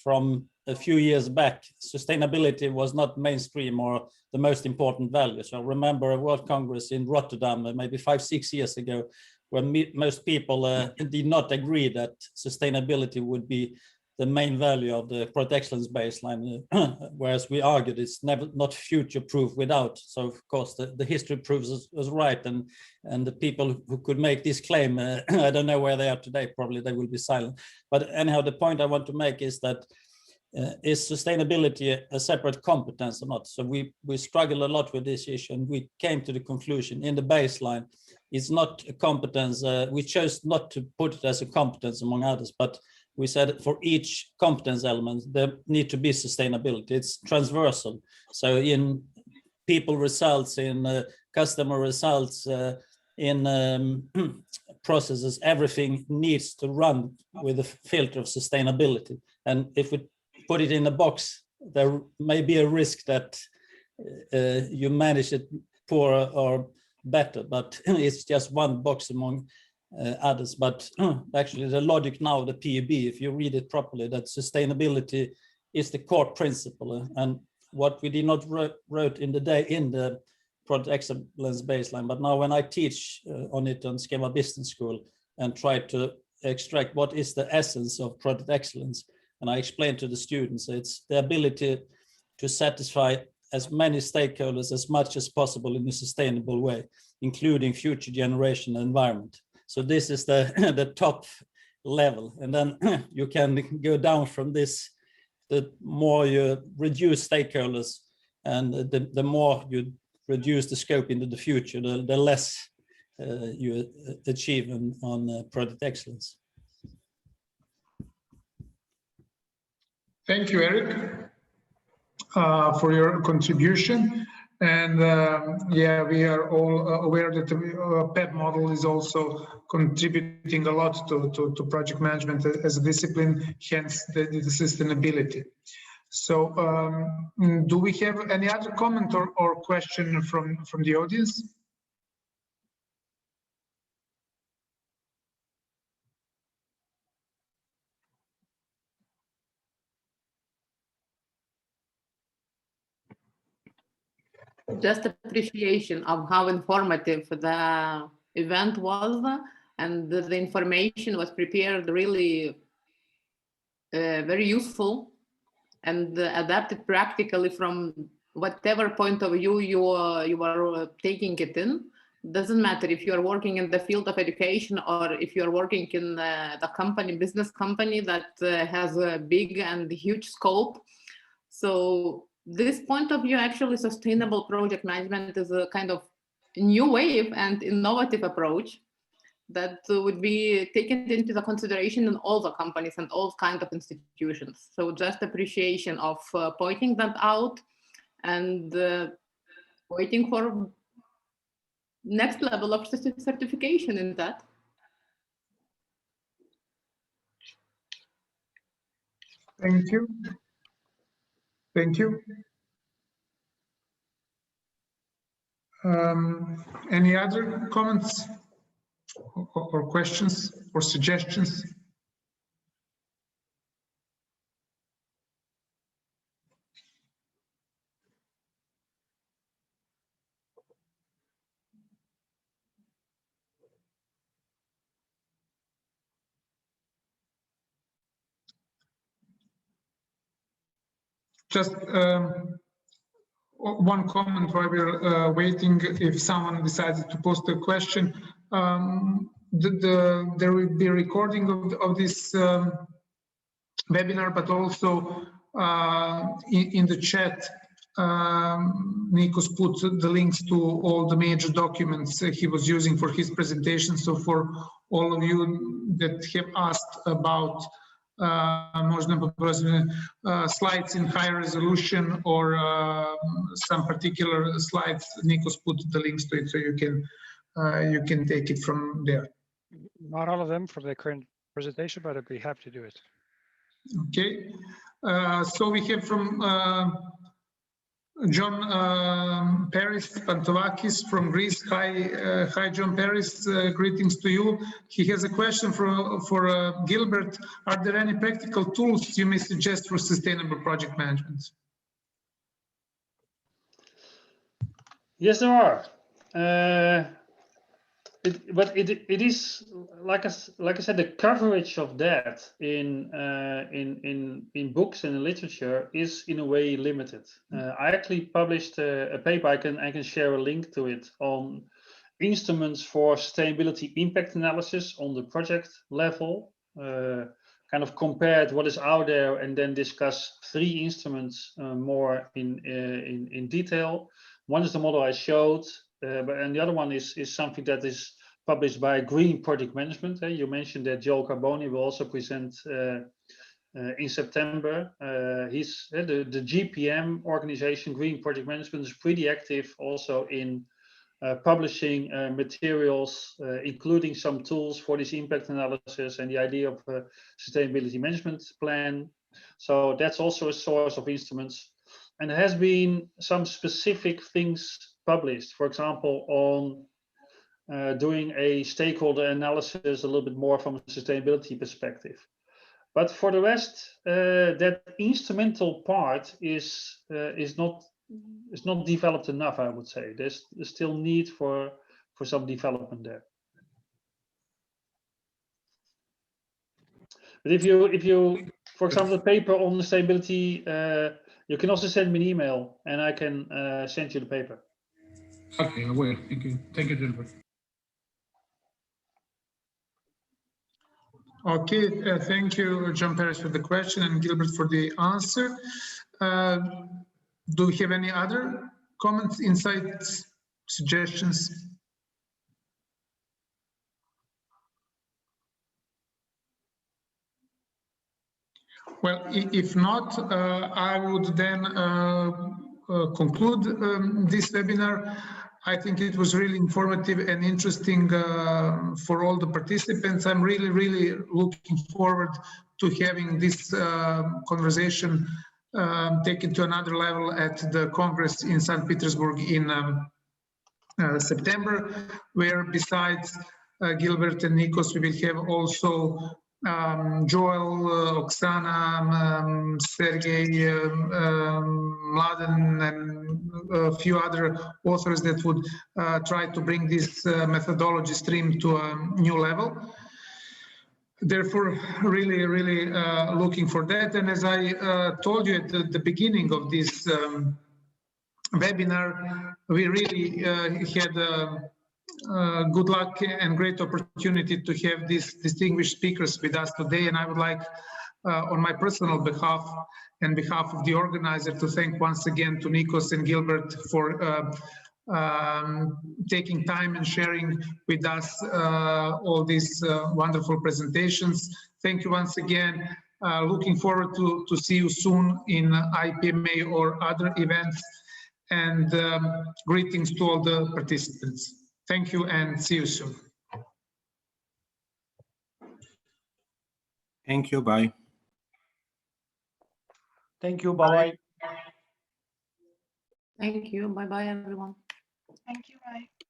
from a few years back, sustainability was not mainstream or the most important value. So I remember a World Congress in Rotterdam, maybe 5-6 years ago, when most people did not agree that sustainability would be the main value of the Project Excellence baseline, whereas we argued it's not future-proof without. So of course the history proves us right, and the people who could make this claim, I don't know where they are today, probably they will be silent. But anyhow, the point I want to make is that is sustainability a separate competence or not? So we struggle a lot with this issue, and we came to the conclusion in the baseline, it's not a competence. We chose not to put it as a competence among others, but we said for each competence element, there need to be sustainability. It's transversal. So in people results, in customer results, in processes, everything needs to run with a filter of sustainability. And if we put it in a box, there may be a risk that you manage it poor or better, but it's just one box among others. But actually the logic now, the PEB, if you read it properly, that sustainability is the core principle. And what we did not wrote in the Project Excellence baseline, but now when I teach on it on Schema Business School and try to extract what is the essence of Project Excellence, and I explain to the students, it's the ability to satisfy as many stakeholders as much as possible in a sustainable way, including future generation and environment. So this is the top level, and then you can go down from this. The more you reduce stakeholders and the more you reduce the scope into the future, the less you achieve on Project Excellence. Thank you, Eric, for your contribution. And yeah, we are all aware that the PEP model is also contributing a lot to project management as a discipline, hence the sustainability. So do we have any other comment or question from the audience? Just appreciation of how informative the event was, and the information was prepared really very useful and adapted practically from whatever point of view you are taking it in. Doesn't matter if you are working in the field of education or if you are working in the company, business company that has a big and huge scope. So this point of view, actually, sustainable project management is a kind of new wave and innovative approach that would be taken into the consideration in all the companies and all kinds of institutions. So just appreciation of pointing that out and waiting for next level of certification in that. Thank you. Thank you. Any other comments or questions or suggestions? Just one comment while we're waiting, if someone decided to post a question. There will be a recording of this webinar, but also in the chat, Nicos put the links to all the major documents he was using for his presentation. So for all of you that have asked about slides in high resolution or some particular slides, Nicos put the links to it, so you can take it from there. Not all of them from the current presentation, but I'd be happy to do it. Okay, so we have from John Paris Pantovakis from Greece. Hi, John Paris. Greetings to you. He has a question for Gilbert. Are there any practical tools you may suggest for sustainable project management? Yes, there are. But it is like I said, the coverage of that in books and in literature is in a way limited. I actually published a paper. I can share a link to it on instruments for sustainability impact analysis on the project level. Kind of compared what is out there and then discuss 3 instruments more in detail. One is the model I showed. And the other one is something that is published by Green Project Management. You mentioned that Joe Carboni will also present in September. He's the GPM organization, Green Project Management, is pretty active also in publishing materials, including some tools for this impact analysis and the idea of a sustainability management plan. So that's also a source of instruments. And there has been some specific things published, for example, on doing a stakeholder analysis a little bit more from a sustainability perspective. But for the rest, that instrumental part is not developed enough, I would say. There's still need for some development there. But if you, for example, the paper on sustainability, you can also send me an email and I can send you the paper. Okay, I will. Thank you. Thank you, Gilbert. Okay, thank you, John Paris, for the question and Gilbert for the answer. Do we have any other comments, insights, suggestions? Well, if not, I would then conclude this webinar. I think it was really informative and interesting for all the participants. I'm really looking forward to having this conversation taken to another level at the Congress in St. Petersburg in September, where besides Gilbert and Nicos, we will have also Joel, Oksana, Sergey, Mladen, and a few other authors that would try to bring this methodology stream to a new level. Therefore, really looking for that. And as I told you at the beginning of this webinar, we really had good luck and great opportunity to have these distinguished speakers with us today. And I would like, on my personal behalf and behalf of the organizer, to thank once again to Nicos and Gilbert for taking time and sharing with us all these wonderful presentations. Thank you once again. Looking forward to see you soon in IPMA or other events. And greetings to all the participants. Thank you and see you soon. Thank you. Bye. Thank you. Bye-bye. Thank you. Bye-bye, everyone. Thank you. Bye.